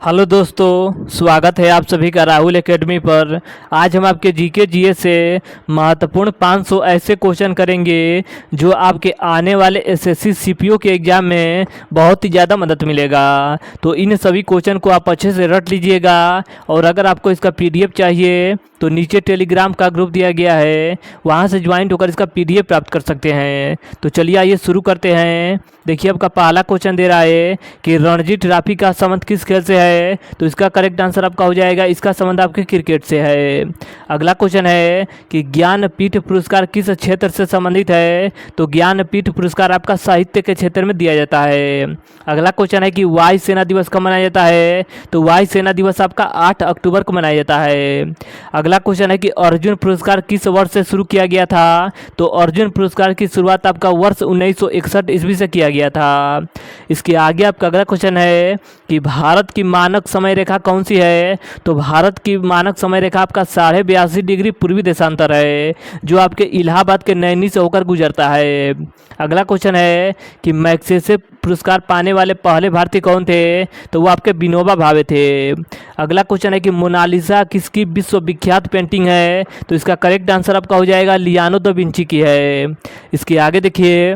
Hello दोस्तों, स्वागत है आप सभी का राहुल एकेडमी पर। आज हम आपके जीके जीएस से महत्वपूर्ण 500 ऐसे क्वेश्चन करेंगे जो आपके आने वाले एसएससी सीपीओ के एग्ज़ाम में बहुत ही ज़्यादा मदद मिलेगा। तो इन सभी क्वेश्चन को आप अच्छे से रट लीजिएगा। और अगर आपको इसका पीडीएफ चाहिए तो नीचे टेलीग्राम का ग्रुप दिया गया है, वहाँ से ज्वाइन होकर इसका पीडीएफ प्राप्त कर सकते हैं। तो चलिए आइए शुरू करते हैं। देखिए आपका पहला क्वेश्चन दे रहा है कि रणजी ट्रॉफी का संबंध किस खेल से है। तो इसका करेक्ट आंसर आपका हो जाएगा, इसका संबंध आपके क्रिकेट से है। अगला क्वेश्चन है कि ज्ञानपीठ पुरस्कार किस क्षेत्र से संबंधित है। तो ज्ञानपीठ पुरस्कार आपका साहित्य के क्षेत्र में दिया जाता है। अगला क्वेश्चन है कि वायु सेना दिवस कब मनाया जाता है। तो वायु सेना दिवस आपका 8 अक्टूबर को मनाया जाता है। अगला क्वेश्चन है कि अर्जुन पुरस्कार किस वर्ष से शुरू किया गया था। तो अर्जुन पुरस्कार की शुरुआत आपका वर्ष 1961 ईस्वी से किया गया था। इसके आगे आपका अगला क्वेश्चन है कि भारत की मानक समय रेखा कौन सी है। तो भारत की मानक समय रेखा आपका 82.5 डिग्री पूर्वी देशांतर है, जो आपके इलाहाबाद के नैनी से होकर गुजरता है। अगला क्वेश्चन है कि मैग्सेसे पुरस्कार पाने वाले पहले भारतीय कौन थे। तो वो आपके विनोबा भावे थे। अगला क्वेश्चन है कि मोनालिसा किसकी विश्वविख्यात पेंटिंग है। तो इसका करेक्ट आंसर आपका हो जाएगा लियानो दा विंची की है। इसके आगे देखिए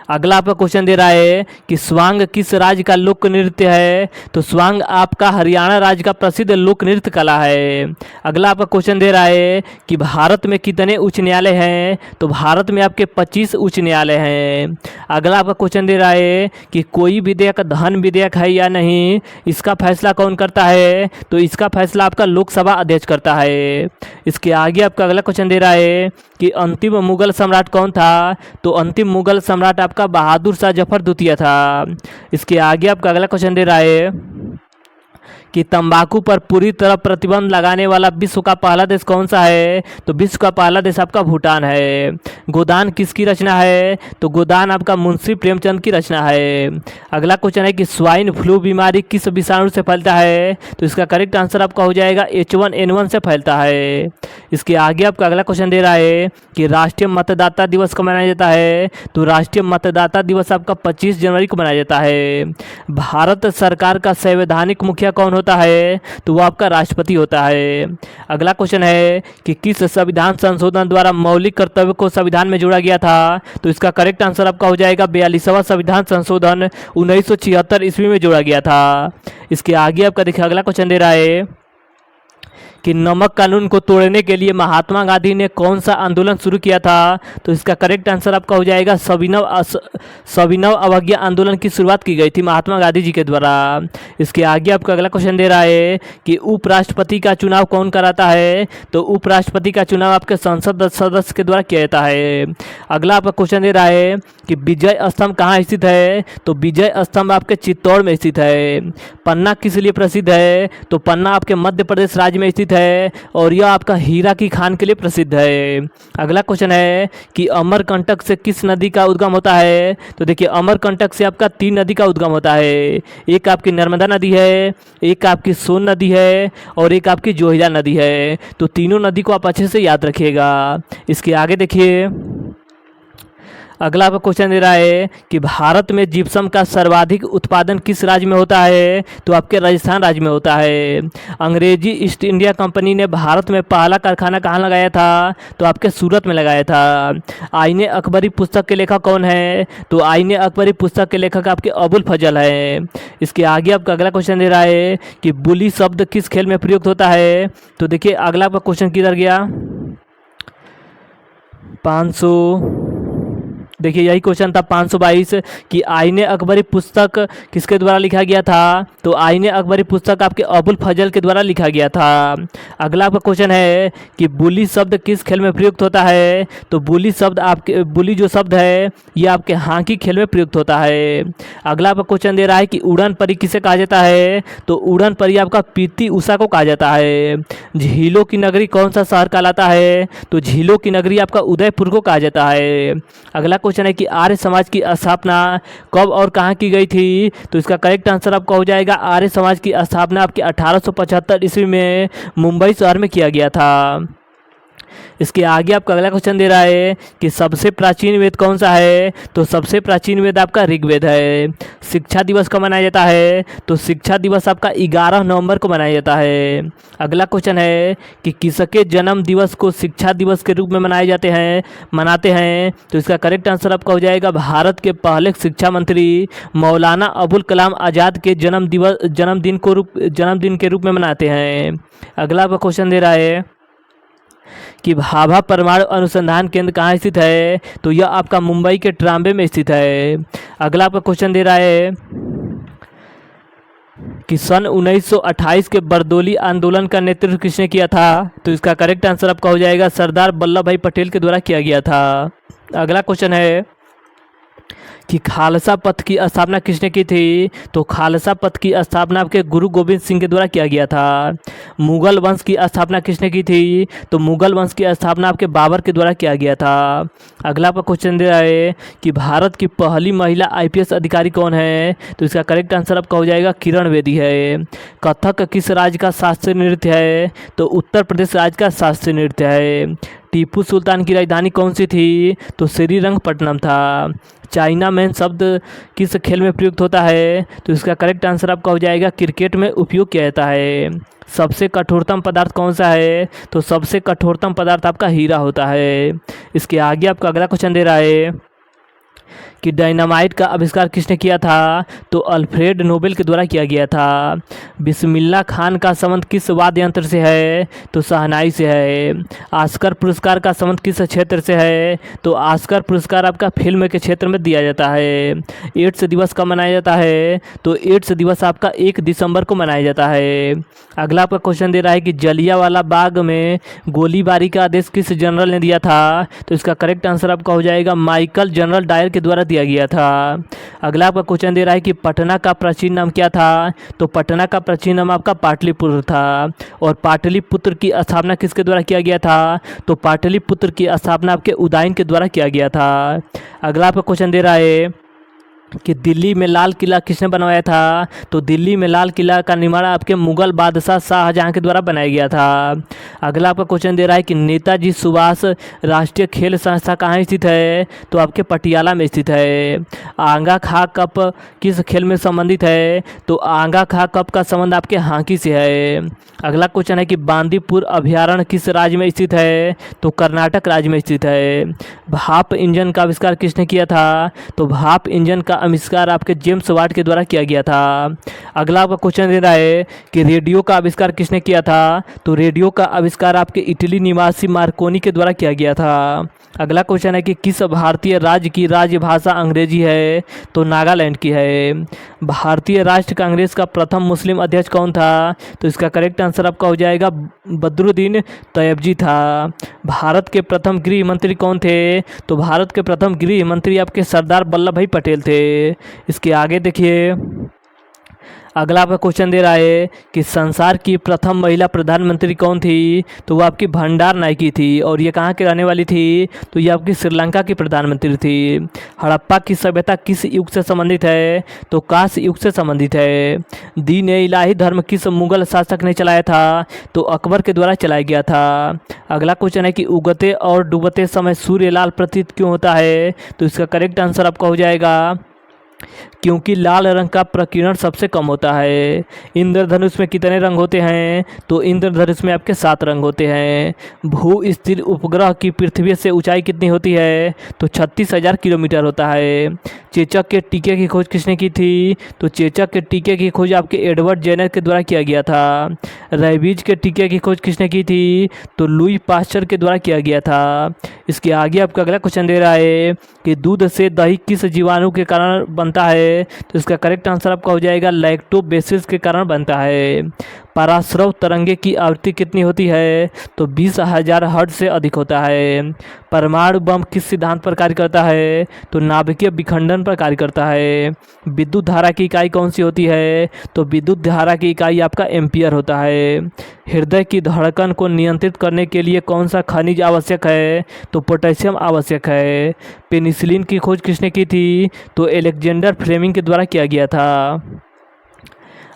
अगला आपका क्वेश्चन दे रहा है कि स्वांग किस राज्य का लोक नृत्य है। तो स्वांग आपका हरियाणा राज्य का प्रसिद्ध लोक नृत्य कला है। अगला आपका क्वेश्चन दे रहा है कि भारत में कितने उच्च न्यायालय हैं। तो भारत में आपके 25 उच्च न्यायालय हैं। अगला आपका क्वेश्चन दे रहा है कि कोई विधेयक धन विधेयक है या नहीं, इसका फैसला कौन करता है। तो इसका फैसला आपका लोकसभा अध्यक्ष करता है। इसके आगे आपका अगला क्वेश्चन दे रहा है कि अंतिम मुगल सम्राट कौन था। तो अंतिम मुगल सम्राट आपका बहादुर शाह जफर द्वितीय था। इसके आगे आपका अगला क्वेश्चन दे रहा है कि तंबाकू पर पूरी तरह प्रतिबंध लगाने वाला विश्व का पहला देश कौन सा है। तो विश्व का पहला देश आपका भूटान है। गोदान किसकी रचना है। तो गोदान आपका मुंशी प्रेमचंद की रचना है। अगला क्वेश्चन है कि स्वाइन फ्लू बीमारी किस विषाणु से फैलता है। तो इसका करेक्ट आंसर आपका हो जाएगा H1N1 से फैलता है। इसके आगे आपका अगला क्वेश्चन दे रहा है कि राष्ट्रीय मतदाता दिवस कब मनाया जाता है। तो राष्ट्रीय मतदाता दिवस आपका 25 जनवरी को मनाया जाता है। भारत सरकार का संवैधानिक मुखिया कौन होता है। तो वो आपका राष्ट्रपति होता है। अगला क्वेश्चन है कि किस संविधान संशोधन द्वारा मौलिक कर्तव्य को संविधान में जोड़ा गया था। तो इसका करेक्ट आंसर आपका हो जाएगा 42वां संविधान संशोधन 1976 ईस्वी में जोड़ा गया था। इसके आगे आपका देखिए अगला क्वेश्चन दे रहा है कि नमक कानून को तोड़ने के लिए महात्मा गांधी ने कौन सा आंदोलन शुरू किया था। तो इसका करेक्ट आंसर आपका हो जाएगा सविनय अवज्ञा आंदोलन की शुरुआत की गई थी महात्मा गांधी जी के द्वारा। इसके आगे आपका अगला क्वेश्चन दे रहा है कि उपराष्ट्रपति का चुनाव कौन कराता है। तो उपराष्ट्रपति का चुनाव आपके संसद सदस्य के द्वारा किया जाता है। अगला आपका क्वेश्चन दे रहा है कि विजय स्तंभ कहाँ स्थित है। तो विजय स्तंभ आपके चित्तौड़ में स्थित है। पन्ना किस लिए प्रसिद्ध है। तो पन्ना आपके मध्य प्रदेश राज्य में स्थित है और यह आपका हीरा की खान के लिए प्रसिद्ध है। अगला क्वेश्चन है कि अमरकंटक से किस नदी का उद्गम होता है। तो देखिए अमरकंटक से आपका 3 नदी का उद्गम होता है। एक आपकी नर्मदा नदी है, एक आपकी सोन नदी है और एक आपकी जोहिला नदी है। तो तीनों नदी को आप अच्छे से याद रखिएगा। इसके आगे देखिए अगला आपका क्वेश्चन दे रहा है कि भारत में जिप्सम का सर्वाधिक उत्पादन किस राज्य में होता है। तो आपके राजस्थान राज्य में होता है। अंग्रेजी ईस्ट इंडिया कंपनी ने भारत में पहला कारखाना कहाँ लगाया था। तो आपके सूरत में लगाया था। आईने अकबरी पुस्तक के लेखक कौन है। तो आईने अकबरी पुस्तक के लेखक आपके अबुल फजल है। इसके आगे आपका अगला क्वेश्चन दे रहा है कि बुली शब्द किस खेल में प्रयुक्त होता है। तो देखिए अगला आपका क्वेश्चन किधर गया 500। देखिए यही क्वेश्चन था 522 कि आईने अकबरी पुस्तक किसके द्वारा लिखा गया था। तो आईने अकबरी पुस्तक आपके अबुल फजल के द्वारा लिखा गया था। अगला आपका क्वेश्चन है कि बुली शब्द किस खेल में प्रयुक्त होता है। तो बुली शब्द आपके बुली जो शब्द है ये आपके हॉकी खेल में प्रयुक्त होता है। अगला आपका क्वेश्चन दे रहा है कि उड़न परी किसे कहा जाता है। तो उड़न परी आपका पीटी उषा को कहा जाता है। झीलों की नगरी कौन सा शहर कहलाता है। तो झीलों की नगरी आपका उदयपुर को कहा जाता है। अगला क्वेश्चन है कि आर्य समाज की स्थापना कब और कहाँ की गई थी। तो इसका करेक्ट आंसर आपका हो जाएगा आर्य समाज की स्थापना आपकी 1875 ईस्वी में मुंबई शहर में किया गया था। इसके आगे आपका अगला क्वेश्चन दे रहा है कि सबसे प्राचीन वेद कौन सा है, तो सबसे प्राचीन वेद आपका ऋग्वेद है। शिक्षा दिवस कब मनाया जाता है, तो शिक्षा दिवस आपका 11 नवंबर को मनाया जाता है। अगला क्वेश्चन है कि किसके जन्म दिवस को शिक्षा दिवस के रूप में मनाते हैं, तो इसका करेक्ट आंसर आपका हो जाएगा भारत के पहले शिक्षा मंत्री मौलाना अबुल कलाम आज़ाद के जन्मदिन के रूप में मनाते हैं। अगला आपका क्वेश्चन दे रहा है कि भाभा परमाणु अनुसंधान केंद्र कहाँ स्थित है, तो यह आपका मुंबई के ट्राम्बे में स्थित है। अगला आपका क्वेश्चन दे रहा है कि सन 1928 के बरदोली आंदोलन का नेतृत्व किसने किया था, तो इसका करेक्ट आंसर आपका हो जाएगा सरदार वल्लभ भाई पटेल के द्वारा किया गया था। अगला क्वेश्चन है कि खालसा पंथ की स्थापना किसने की थी, तो खालसा पंथ की स्थापना आपके गुरु गोविंद सिंह के द्वारा किया गया था। मुगल वंश की स्थापना किसने की थी, तो मुगल वंश की स्थापना आपके बाबर के द्वारा किया गया था। अगला आपका क्वेश्चन दे रहा है कि भारत की पहली महिला IPS अधिकारी कौन है, तो इसका करेक्ट आंसर आपका हो जाएगा किरण बेदी है। कथक किस राज्य का शास्त्रीय नृत्य है, तो उत्तर प्रदेश राज्य का शास्त्रीय नृत्य है। टीपू सुल्तान की राजधानी कौन सी थी, तो श्रीरंगपट्टनम था। चाइना मैन शब्द किस खेल में प्रयुक्त होता है, तो इसका करेक्ट आंसर आपका हो जाएगा क्रिकेट में उपयोग किया जाता है। सबसे कठोरतम पदार्थ कौन सा है, तो सबसे कठोरतम पदार्थ आपका हीरा होता है। इसके आगे आपका अगला क्वेश्चन दे रहा है कि डायनामाइट का आविष्कार किसने किया था, तो अल्फ्रेड नोबेल के द्वारा किया गया था। बिस्मिल्लाह खान का संबंध किस वाद्य यंत्र से है, तो शहनाई से है। ऑस्कर पुरस्कार का संबंध किस क्षेत्र से है, तो ऑस्कर पुरस्कार आपका फिल्म के क्षेत्र में दिया जाता है। एड्स दिवस कब मनाया जाता है, तो एड्स दिवस आपका 1 दिसंबर को मनाया जाता है। अगला आपका क्वेश्चन दे रहा है कि जलियांवाला बाग में गोलीबारी का आदेश किस जनरल ने दिया था, तो इसका करेक्ट आंसर आपका हो जाएगा माइकल जनरल डायर के द्वारा दिया गया था। अगला आपका क्वेश्चन दे रहा है कि पटना का प्राचीन नाम क्या था, तो पटना का प्राचीन नाम आपका पाटलिपुत्र था। और पाटलिपुत्र की स्थापना किसके द्वारा किया गया था, तो पाटलिपुत्र की स्थापना आपके उदयन के द्वारा किया गया था। अगला आपका क्वेश्चन दे रहा है कि दिल्ली में लाल किला किसने बनवाया था, तो दिल्ली में लाल किला का निर्माण आपके मुगल बादशाह शाहजहां के द्वारा बनाया गया था। अगला आपका क्वेश्चन दे रहा है कि नेताजी सुभाष राष्ट्रीय खेल संस्था कहाँ स्थित है, तो आपके पटियाला में स्थित है। आंगा खा कप किस खेल में संबंधित है, तो आंगा खा कप का संबंध आपके हॉकी से है। अगला क्वेश्चन है कि बांदीपुर अभयारण्य किस राज्य में स्थित है, तो कर्नाटक राज्य में स्थित है। भाप इंजन का आविष्कार किसने किया था, तो भाप इंजन का आविष्कार आपके जेम्स वाट के द्वारा किया गया था। अगला आपका क्वेश्चन दे रहा है कि रेडियो का आविष्कार किसने किया था, तो रेडियो का आविष्कार आपके इटली निवासी मार्कोनी के द्वारा किया गया था। अगला क्वेश्चन है कि किस भारतीय राज्य की राजभाषा अंग्रेजी है, तो नागालैंड की है। भारतीय राष्ट्र कांग्रेस का प्रथम मुस्लिम अध्यक्ष कौन था, तो इसका करेक्ट आंसर आपका हो जाएगा बदरुद्दीन तैयबजी था। भारत के प्रथम गृह मंत्री कौन थे, तो भारत के प्रथम गृह मंत्री आपके सरदार वल्लभ भाई पटेल थे। इसके आगे देखिए अगला आपका क्वेश्चन दे रहा है कि संसार की प्रथम महिला प्रधानमंत्री कौन थी, तो वो आपकी भंडार नायकी थी। और ये कहाँ के रहने वाली थी, तो ये आपकी श्रीलंका की प्रधानमंत्री थी। हड़प्पा की सभ्यता किस युग से संबंधित है, तो कांस्य युग से संबंधित है। दीन ए इलाही धर्म किस मुगल शासक ने चलाया था, तो अकबर के द्वारा चलाया गया था। अगला क्वेश्चन है कि उगते और डूबते समय सूर्य लाल प्रतीत क्यों होता है, तो इसका करेक्ट आंसर आपका हो जाएगा क्योंकि लाल रंग का प्रकीर्णन सबसे कम होता है। इंद्रधनुष में कितने रंग होते हैं, तो इंद्रधनुष में आपके 7 रंग होते हैं। भू स्थिर उपग्रह की पृथ्वी से ऊंचाई कितनी होती है, तो 36,000 किलोमीटर होता है। चेचक के टीके की खोज किसने की थी, तो चेचक के टीके की खोज आपके एडवर्ड जेनर के द्वारा किया गया था। रेबीज के टीके की खोज किसने की थी, तो लुई पास्चर के द्वारा किया गया था। इसके आगे आपका अगला क्वेश्चन दे रहा है कि दूध से दही किस जीवाणु के कारण बनता है, तो इसका करेक्ट आंसर आपका हो जाएगा लैक्टोबैसिलस के कारण बनता है। पराश्रव तरंगे की आवृत्ति कितनी होती है, तो 20,000 हर्ट्ज से अधिक होता है। परमाणु बम किस सिद्धांत पर कार्य करता है, तो नाभिकीय विखंडन पर कार्य करता है। विद्युत धारा की इकाई कौन सी होती है, तो विद्युत धारा की इकाई आपका एम्पियर होता है। हृदय की धड़कन को नियंत्रित करने के लिए कौन सा खनिज आवश्यक है, तो पोटेशियम आवश्यक है। पेनिसिलिन की खोज किसने की थी, तो एलेक्जेंडर फ्लेमिंग के द्वारा किया गया था।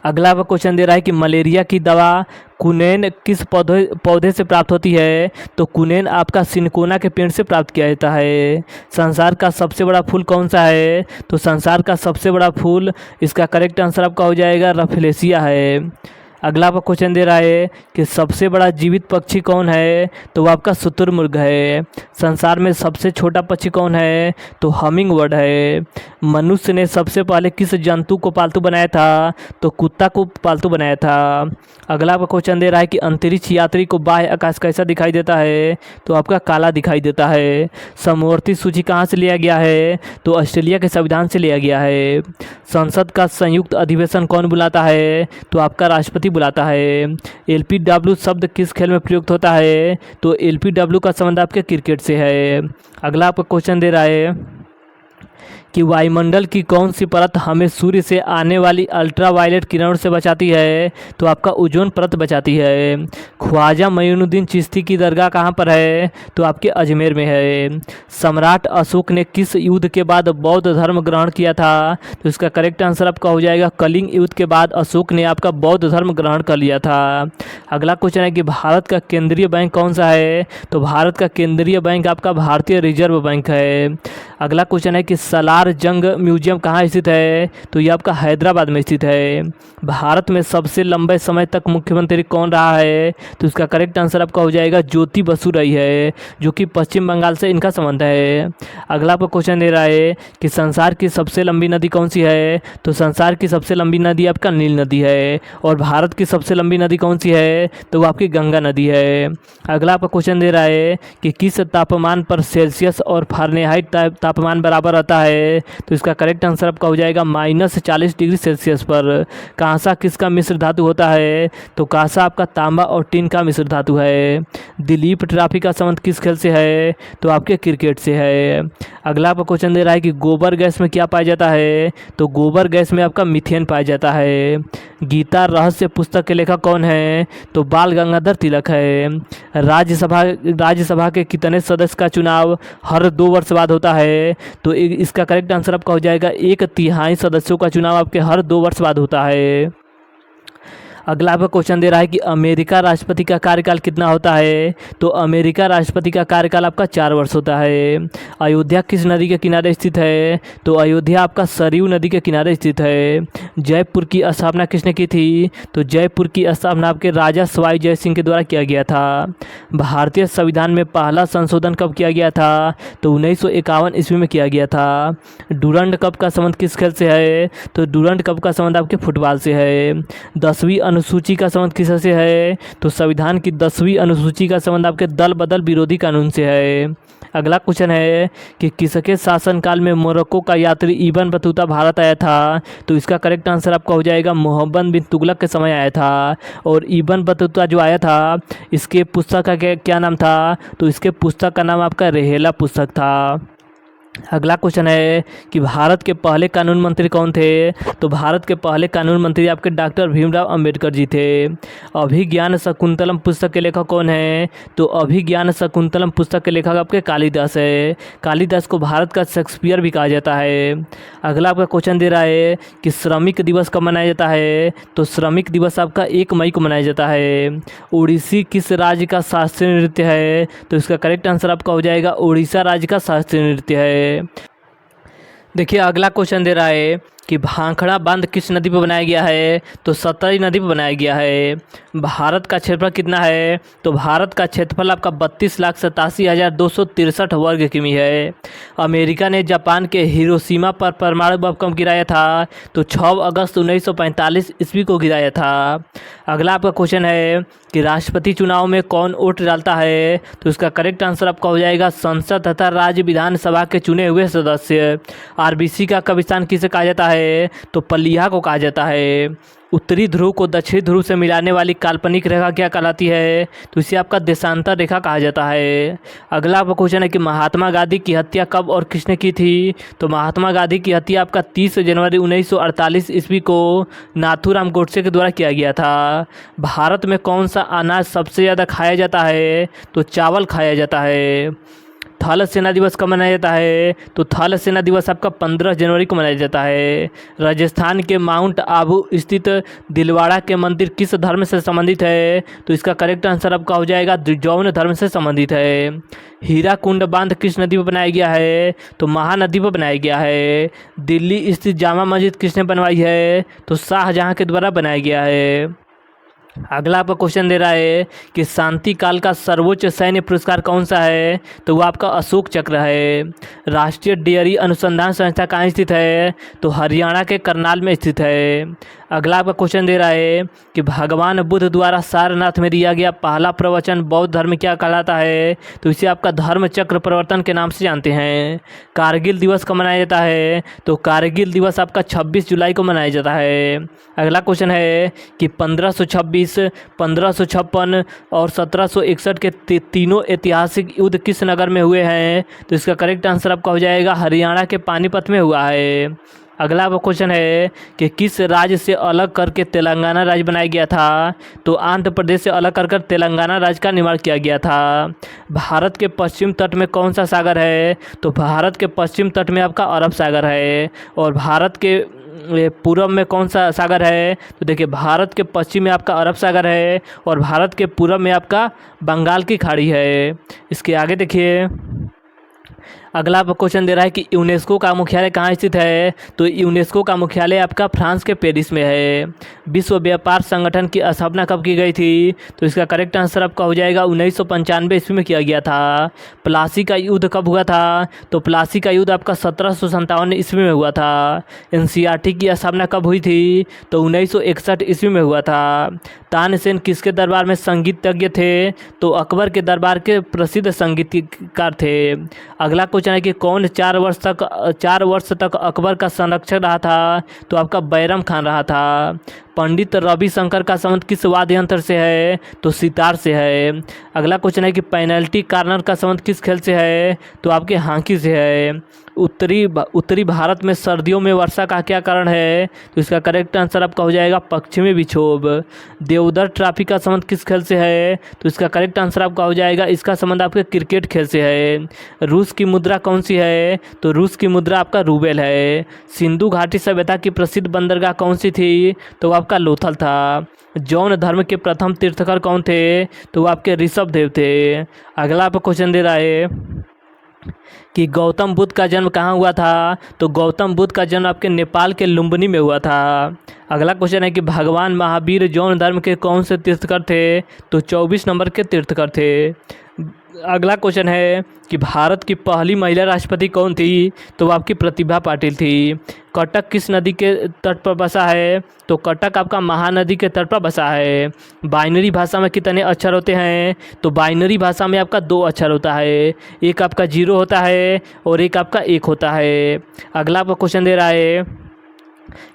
अगला क्वेश्चन दे रहा है कि मलेरिया की दवा कुनैन किस पौधे से प्राप्त होती है? तो कुनैन आपका सिनकोना के पेड़ से प्राप्त किया जाता है। संसार का सबसे बड़ा फूल कौन सा है? तो संसार का सबसे बड़ा फूल, इसका करेक्ट आंसर आपका हो जाएगा रफलेसिया है। अगला आपका क्वेश्चन दे रहा है कि सबसे बड़ा जीवित पक्षी कौन है? तो वो आपका शुतुरमुर्ग है। संसार में सबसे छोटा पक्षी कौन है? तो हमिंग बर्ड है। मनुष्य ने सबसे पहले किस जंतु को पालतू बनाया था? तो कुत्ता को पालतू बनाया था। अगला आपका क्वेश्चन दे रहा है कि अंतरिक्ष यात्री को बाह्य आकाश कैसा दिखाई देता है? तो आपका काला दिखाई देता है। समवर्ती सूची कहाँ से लिया गया है? तो ऑस्ट्रेलिया के संविधान से लिया गया है। संसद का संयुक्त अधिवेशन कौन बुलाता है? तो आपका राष्ट्रपति बुलाता है। एलपीडब्ल्यू शब्द किस खेल में प्रयुक्त होता है? तो एलपीडब्ल्यू का संबंध आपके क्रिकेट से है। अगला आपका क्वेश्चन दे रहा है कि वायुमंडल की कौन सी परत हमें सूर्य से आने वाली अल्ट्रावायलेट किरणों से बचाती है? तो आपका ओजोन परत बचाती है। ख्वाजा मोइनुद्दीन चिश्ती की दरगाह कहाँ पर है? तो आपके अजमेर में है। सम्राट अशोक ने किस युद्ध के बाद बौद्ध धर्म ग्रहण किया था? तो इसका करेक्ट आंसर आपका हो जाएगा कलिंग युद्ध के बाद अशोक ने आपका बौद्ध धर्म ग्रहण कर लिया था। अगला क्वेश्चन है कि भारत का केंद्रीय बैंक कौन सा है? तो भारत का केंद्रीय बैंक आपका भारतीय रिजर्व बैंक है। अगला क्वेश्चन है कि सलार जंग म्यूजियम कहाँ स्थित है? तो ये आपका हैदराबाद में स्थित है। भारत में सबसे लंबे समय तक मुख्यमंत्री कौन रहा है? तो इसका करेक्ट आंसर आपका हो जाएगा ज्योति बसु रही है, जो कि पश्चिम बंगाल से इनका संबंध है। अगला आपका क्वेश्चन दे रहा है कि संसार की सबसे लंबी नदी कौन सी है? तो संसार की सबसे लंबी नदी आपका नील नदी है। और भारत की सबसे लंबी नदी कौन सी है? तो वो आपकी गंगा नदी है। अगला आपका क्वेश्चन दे रहा है कि किस तापमान पर सेल्सियस और फारेनहाइट तापमान बराबर रहता है? तो इसका करेक्ट आंसर आपका हो जाएगा -40 डिग्री सेल्सियस पर। कांसा किसका मिश्र धातु होता है? तो कांसा आपका तांबा और टिन का मिश्र धातु है। दिलीप ट्रॉफी का संबंध किस खेल से है? तो आपके क्रिकेट से है। अगला आपका क्वेश्चन दे रहा है कि गोबर गैस में क्या पाया जाता है? तो गोबर गैस में आपका मीथेन पाया जाता है। गीता रहस्य पुस्तक के लेखक कौन है? तो बाल गंगाधर तिलक है। राज्यसभा के कितने सदस्य का चुनाव हर 2 वर्ष बाद होता है? तो इसका करेक्ट आंसर आपका हो जाएगा 1/3 सदस्यों का चुनाव आपके हर 2 वर्ष बाद होता है। अगला आपका क्वेश्चन दे रहा है कि अमेरिका राष्ट्रपति का कार्यकाल कितना होता है? तो अमेरिका राष्ट्रपति का कार्यकाल आपका 4 वर्ष होता है। अयोध्या किस नदी के किनारे स्थित है? तो अयोध्या आपका सरयू नदी के किनारे स्थित है। जयपुर की स्थापना किसने की थी? तो जयपुर की स्थापना आपके राजा सवाई जय सिंह के द्वारा किया गया था। भारतीय संविधान में पहला संशोधन कब किया गया था? तो 1951 ईस्वी में किया गया था। डूरंड कप का संबंध किस खेल से है? तो डूरंड कप का संबंध आपके फुटबॉल से है। 10वीं अनुसूची का संबंध किससे है? तो संविधान की 10वीं अनुसूची का संबंध आपके दल बदल विरोधी कानून से है। अगला क्वेश्चन है कि किसके शासनकाल में मोरक्को का यात्री इब्न बतूता भारत आया था? तो इसका करेक्ट आंसर आपका हो जाएगा मोहम्मद बिन तुगलक के समय आया था। और इब्न बतूता जो आया था, इसके पुस्तक का क्या नाम था? तो इसके पुस्तक का नाम आपका रेहेला पुस्तक था। अगला क्वेश्चन है कि भारत के पहले कानून मंत्री कौन थे? तो भारत के पहले कानून मंत्री आपके डॉक्टर भीमराव अंबेडकर जी थे। अभिज्ञान शकुंतलम पुस्तक के लेखक कौन है? तो अभिज्ञान शकुंतलम पुस्तक के लेखक आपके कालिदास है। कालिदास को भारत का शेक्सपियर भी कहा जाता है। अगला आपका क्वेश्चन दे रहा है कि श्रमिक दिवस कब मनाया जाता है? तो श्रमिक दिवस आपका 1 मई को मनाया जाता है। ओडिसी किस राज्य का शास्त्रीय नृत्य है? तो इसका करेक्ट आंसर आपका हो जाएगा उड़ीसा राज्य का शास्त्रीय नृत्य है। देखिए अगला क्वेश्चन दे रहा है कि भाखड़ा बांध किस नदी पर बनाया गया है? तो सतलज नदी पर बनाया गया है। भारत का क्षेत्रफल कितना है? तो भारत का क्षेत्रफल आपका 32,87,263 वर्ग किमी है। अमेरिका ने जापान के हिरोशिमा पर परमाणु बम कब गिराया था? तो 6 अगस्त 1945 ईस्वी को गिराया था। अगला आपका क्वेश्चन है कि राष्ट्रपति चुनाव में कौन वोट डालता है? तो इसका करेक्ट आंसर आपका हो जाएगा संसद तथा राज्य विधानसभा के चुने हुए सदस्य। आरबीसी का कब्रिस्तान किसे कहा जाता है? तो पलिया को कहा जाता है। उत्तरी ध्रुव को दक्षिणी ध्रुव से मिलाने वाली काल्पनिक रेखा क्या कहलाती है? तो इसे आपका देशांतर रेखा कहा जाता है। अगला आपका क्वेश्चन है कि महात्मा गांधी की हत्या कब और किसने की थी? तो महात्मा गांधी की हत्या आपका 30 जनवरी 1948 ईस्वी को नाथूराम गोडसे के द्वारा किया गया था। भारत में कौन सा अनाज सबसे ज़्यादा खाया जाता है? तो चावल खाया जाता है। थल सेना दिवस कब मनाया जाता है? तो थल सेना दिवस आपका 15 जनवरी को मनाया जाता है। राजस्थान के माउंट आबू स्थित दिलवाड़ा के मंदिर किस धर्म से संबंधित है? तो इसका करेक्ट आंसर आपका हो जाएगा जैन धर्म से संबंधित है। हीराकुंड बांध किस नदी पर बनाया गया है? तो महानदी पर बनाया गया है। दिल्ली स्थित जामा मस्जिद किसने बनवाई है? तो शाहजहां के द्वारा बनाया गया है। अगला आपका क्वेश्चन दे रहा है कि शांति काल का सर्वोच्च सैन्य पुरस्कार कौन सा है? तो वो आपका अशोक चक्र है। राष्ट्रीय डेयरी अनुसंधान संस्था कहाँ स्थित है? तो हरियाणा के करनाल में स्थित है। अगला आपका क्वेश्चन दे रहा है कि भगवान बुद्ध द्वारा सारनाथ में दिया गया पहला प्रवचन बौद्ध धर्म क्या कहलाता है? तो इसे आपका धर्म चक्र प्रवर्तन के नाम से जानते हैं। कारगिल दिवस कब मनाया जाता है? तो कारगिल दिवस आपका 26 जुलाई को मनाया जाता है। अगला क्वेश्चन है कि 1526, 1556 और 1761 के तीनों ऐतिहासिक युद्ध किस नगर में हुए हैं? तो इसका करेक्ट आंसर आपका हो जाएगा हरियाणा के पानीपत में हुआ है। अगला क्वेश्चन है कि किस राज्य से अलग करके तेलंगाना राज्य बनाया गया था? तो आंध्र प्रदेश से अलग कर तेलंगाना राज्य का निर्माण किया गया था। भारत के पश्चिम तट में कौन सा सागर है? तो भारत के पश्चिम तट में आपका अरब सागर है। और भारत के पूर्व में कौन सा सागर है? तो देखिए भारत के पश्चिम में आपका अरब सागर है और भारत के पूर्व में आपका बंगाल की खाड़ी है। इसके आगे देखिए अगला क्वेश्चन दे रहा है कि यूनेस्को का मुख्यालय कहाँ स्थित है? तो यूनेस्को का मुख्यालय आपका फ्रांस के पेरिस में है। विश्व व्यापार संगठन की स्थापना कब की गई थी? तो इसका करेक्ट आंसर आपका हो जाएगा 1995 ईस्वी में किया गया था। प्लासी का युद्ध कब हुआ था? तो प्लासी का युद्ध आपका 1757 ईस्वी में हुआ था। एनसीईआरटी की स्थापना कब हुई थी? तो 1961 ईस्वी में हुआ था। तानसेन किसके दरबार में संगीतज्ञ थे? तो अकबर के दरबार के प्रसिद्ध संगीतकार थे। अगला क्वेश्चन है कि कौन 4 वर्ष तक अकबर का संरक्षक रहा था? तो आपका बैरम खान रहा था। पंडित रविशंकर का संबंध किस वाद्य यंत्र से है? तो सितार से है। अगला क्वेश्चन है कि पेनल्टी कार्नर का संबंध किस खेल से है? तो आपके हॉकी से है। उत्तरी भारत में सर्दियों में वर्षा का क्या कारण है? तो इसका करेक्ट आंसर आपका हो जाएगा पश्चिमी विक्षोभ। देवधर ट्रॉफी का संबंध किस खेल से है? तो इसका करेक्ट आंसर आपका हो जाएगा इसका संबंध आपके क्रिकेट खेल से है। रूस की मुद्रा कौन सी है? तो रूस की मुद्रा आपका रूबेल है। सिंधु घाटी सभ्यता की प्रसिद्ध बंदरगाह कौन सी थी? तो आपका लोथल था। जौन धर्म के प्रथम तीर्थकर कौन थे? तो वो आपके ऋषभ देव थे। अगला आपको क्वेश्चन दे रहा है कि गौतम बुद्ध का जन्म कहाँ हुआ था? तो गौतम बुद्ध का जन्म आपके नेपाल के लुम्बिनी में हुआ था। अगला क्वेश्चन है कि भगवान महावीर जौन धर्म के कौन से तीर्थकर थे? तो 24 नंबर के तीर्थकर थे। अगला क्वेश्चन है कि भारत की पहली महिला राष्ट्रपति कौन थी? तो वो आपकी प्रतिभा पाटिल थी। कटक किस नदी के तट पर बसा है? तो कटक आपका महानदी के तट पर बसा है। बाइनरी भाषा में कितने अक्षर होते हैं? तो बाइनरी भाषा में आपका 2 अक्षर होता है, एक आपका 0 होता है और एक आपका 1 होता है। अगला आपका क्वेश्चन दे रहा है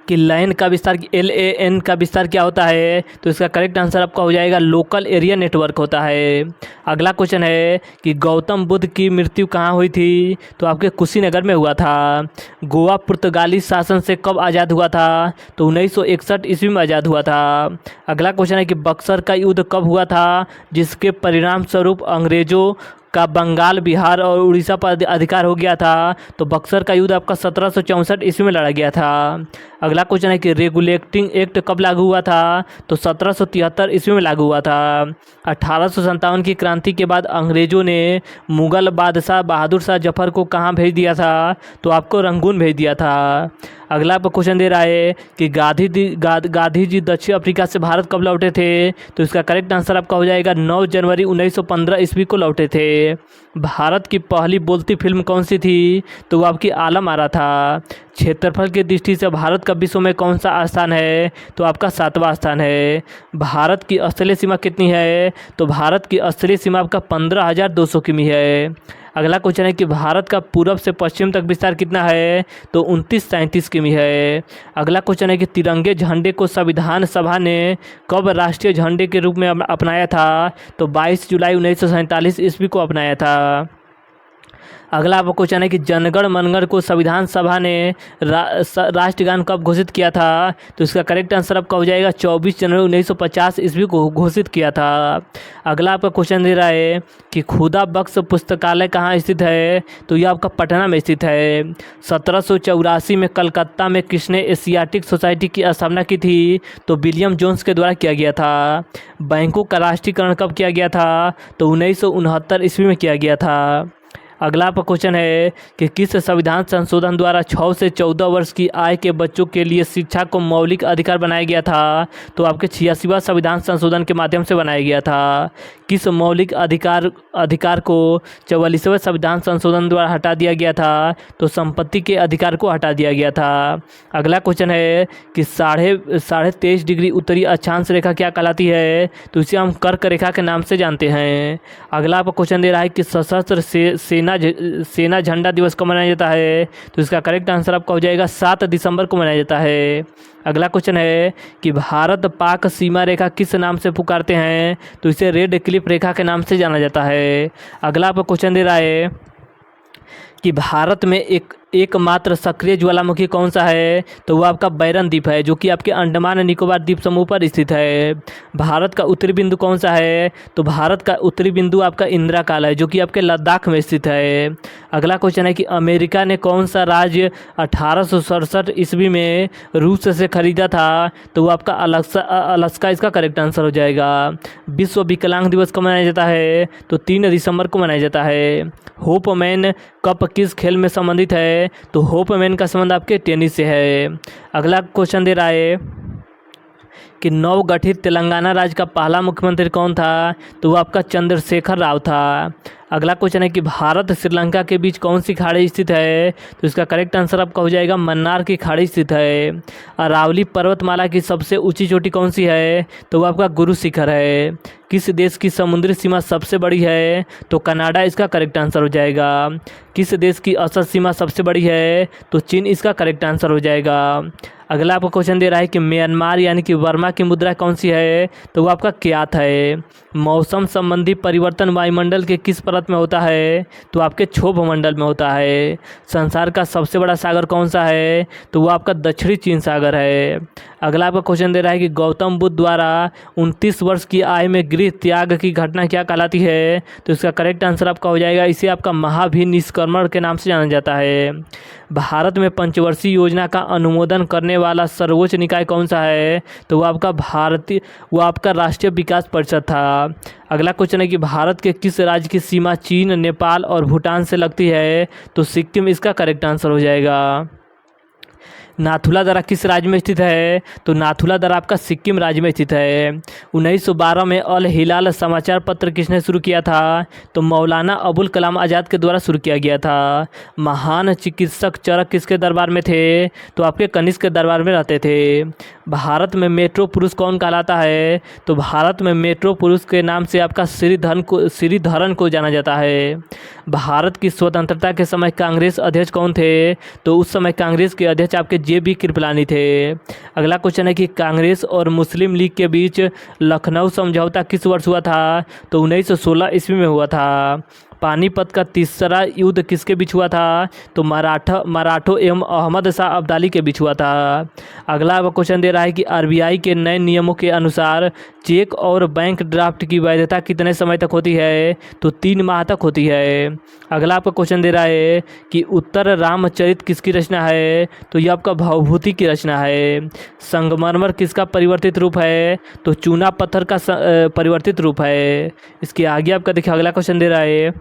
कि LAN का विस्तार LAN का विस्तार क्या होता है? तो इसका करेक्ट आंसर आपका हो जाएगा लोकल एरिया नेटवर्क होता है। अगला क्वेश्चन है कि गौतम बुद्ध की मृत्यु कहाँ हुई थी? तो आपके कुशीनगर में हुआ था। गोवा पुर्तगाली शासन से कब आज़ाद हुआ था? तो 1961 ईस्वी में आज़ाद हुआ था। अगला क्वेश्चन है कि बक्सर का युद्ध कब हुआ था जिसके परिणाम स्वरूप अंग्रेजों का बंगाल, बिहार और उड़ीसा पर अधिकार हो गया था? तो बक्सर का युद्ध आपका 1764 ईस्वी में लड़ा गया था। अगला क्वेश्चन है कि रेगुलेटिंग एक्ट कब लागू हुआ था? तो 1773 ईस्वी में लागू हुआ था। 1857 की क्रांति के बाद अंग्रेजों ने मुगल बादशाह बहादुर शाह जफर को कहाँ भेज दिया था? तो आपको रंगून भेज दिया था। अगला आपको क्वेश्चन दे रहा है कि गांधी जी दक्षिण अफ्रीका से भारत कब लौटे थे? तो इसका करेक्ट आंसर आपका हो जाएगा 9 जनवरी 1915 ईस्वी को लौटे थे। भारत की पहली बोलती फिल्म कौन सी थी? तो वो आपकी आलम आरा था। क्षेत्रफल की दृष्टि से भारत का विश्व में कौन सा स्थान है? तो आपका 7वां स्थान है। भारत की स्थलीय सीमा कितनी है? तो भारत की स्थलीय सीमा आपका 15,200 किमी है। अगला क्वेश्चन है कि भारत का पूर्व से पश्चिम तक विस्तार कितना है? तो 2937 किमी है। अगला क्वेश्चन है कि तिरंगे झंडे को संविधान सभा ने कब राष्ट्रीय झंडे के रूप में अपनाया था? तो 22 जुलाई 1947 ईस्वी को अपनाया था। अगला आपका क्वेश्चन है कि जनगण मनगढ़ को संविधान सभा ने राष्ट्रगान कब घोषित किया था? तो इसका करेक्ट आंसर आपका हो जाएगा 24 जनवरी 1950 ईस्वी को घोषित किया था। अगला आपका क्वेश्चन दे रहा है कि खुदा बख्श पुस्तकालय कहाँ स्थित है? तो यह आपका पटना में स्थित है। 1784 में कलकत्ता में किसने एशियाटिक सोसाइटी की स्थापना की थी? तो विलियम जोन्स के द्वारा किया गया था। बैंकों का राष्ट्रीयकरण कब किया गया था? तो 1969 ईस्वी में किया गया था। अगला आपका क्वेश्चन है कि किस संविधान संशोधन द्वारा 6 से 14 वर्ष की आयु के बच्चों के लिए शिक्षा को मौलिक अधिकार बनाया गया था? तो आपके 86वां संविधान संशोधन के माध्यम से बनाया गया था। किस मौलिक अधिकार को 44वें संविधान संशोधन द्वारा हटा दिया गया था? तो संपत्ति के अधिकार को हटा दिया गया था। अगला क्वेश्चन है कि 23.5 डिग्री उत्तरी अक्षांश रेखा क्या कहलाती है? तो इसे हम कर्क रेखा के नाम से जानते हैं। अगला आपका क्वेश्चन दे रहा है कि सशस्त्र सेना झंडा दिवस कब मनाया जाता है? तो इसका करेक्ट आंसर आपका हो जाएगा 7 दिसंबर को मनाया जाता है। अगला क्वेश्चन है कि भारत पाक सीमा रेखा किस नाम से पुकारते हैं? तो इसे रेड क्लिफ रेखा के नाम से जाना जाता है। अगला आपका क्वेश्चन दे रहा है कि भारत में एकमात्र सक्रिय ज्वालामुखी कौन सा है? तो वो आपका बैरन द्वीप है, जो कि आपके अंडमान निकोबार द्वीप समूह पर स्थित है। भारत का उत्तरी बिंदु कौन सा है? तो भारत का उत्तरी बिंदु आपका इंदिरा काल है, जो कि आपके लद्दाख में स्थित है। अगला क्वेश्चन है कि अमेरिका ने कौन सा राज्य 1867 ईस्वी में रूस से खरीदा था? तो वो आपका अलास्का इसका करेक्ट आंसर हो जाएगा। विश्व विकलांग दिवस कब मनाया जाता है? तो 3 दिसंबर को मनाया जाता है। होपमैन कप किस खेल में संबंधित है? तो होपमैन का संबंध आपके टेनिस से है। अगला क्वेश्चन दे रहा है कि नवगठित तेलंगाना राज्य का पहला मुख्यमंत्री कौन था? तो वो आपका चंद्रशेखर राव था। अगला क्वेश्चन है कि भारत श्रीलंका के बीच कौन सी खाड़ी स्थित है? तो इसका करेक्ट आंसर आपका हो जाएगा मन्नार की खाड़ी स्थित है। अरावली पर्वतमाला की सबसे ऊंची चोटी कौन सी है? तो वो आपका गुरु शिखर है। किस देश की समुद्री सीमा सबसे बड़ी है? तो कनाडा इसका करेक्ट आंसर हो जाएगा। किस देश की औसत सीमा सबसे बड़ी है? तो चीन इसका करेक्ट आंसर हो जाएगा। अगला आपको क्वेश्चन दे रहा है कि म्यांमार यानी कि बर्मा की मुद्रा कौन सी है? तो वो आपका क्यात है। मौसम संबंधी परिवर्तन वायुमंडल के किस परत में होता है? तो आपके क्षोभ मंडल में होता है। संसार का सबसे बड़ा सागर कौन सा है? तो वो आपका दक्षिणी चीन सागर है। अगला आपका क्वेश्चन दे रहा है कि गौतम बुद्ध द्वारा 29 वर्ष की आयु में गृह त्याग की घटना क्या कहलाती है? तो इसका करेक्ट आंसर आपका हो जाएगा, इसे आपका महाभिनिष्क्रमण के नाम से जाना जाता है। भारत में पंचवर्षीय योजना का अनुमोदन करने वाला सर्वोच्च निकाय कौन सा है? तो वो आपका राष्ट्रीय विकास परिषद था। अगला क्वेश्चन है कि भारत के किस राज्य की सीमा चीन, नेपाल और भूटान से लगती है? तो सिक्किम इसका करेक्ट आंसर हो जाएगा। नाथुला दर्रा किस राज्य में स्थित है? तो नाथुला दर्रा आपका सिक्किम राज्य में स्थित है। 1912 में अल हिलाल समाचार पत्र किसने शुरू किया था? तो मौलाना अबुल कलाम आज़ाद के द्वारा शुरू किया गया था। महान चिकित्सक चरक किसके दरबार में थे? तो आपके कनिष्क के दरबार में रहते थे। भारत में मेट्रो पुरुष कौन कहलाता है? तो भारत में मेट्रो पुरुष के नाम से आपका श्रीधरन को जाना जाता है। भारत की स्वतंत्रता के समय कांग्रेस अध्यक्ष कौन थे? तो उस समय कांग्रेस के अध्यक्ष आपके JB कृपलानी थे। अगला क्वेश्चन है कि कांग्रेस और मुस्लिम लीग के बीच लखनऊ समझौता किस वर्ष हुआ था? तो 1916 ईस्वी में हुआ था। पानीपत का तीसरा युद्ध किसके बीच हुआ था? तो मराठों एवं अहमद शाह अब्दाली के बीच हुआ था। अगला क्वेश्चन दे रहा है कि RBI के नए नियमों के अनुसार चेक और बैंक ड्राफ्ट की वैधता कितने समय तक होती है? तो 3 माह तक होती है। अगला आपका क्वेश्चन दे रहा है कि उत्तर रामचरित किसकी रचना है? तो यह आपका भवभूति की रचना है। संगमरमर किसका परिवर्तित रूप है? तो चूना पत्थर का परिवर्तित रूप है। इसके आगे आपका देखिए अगला क्वेश्चन दे रहा है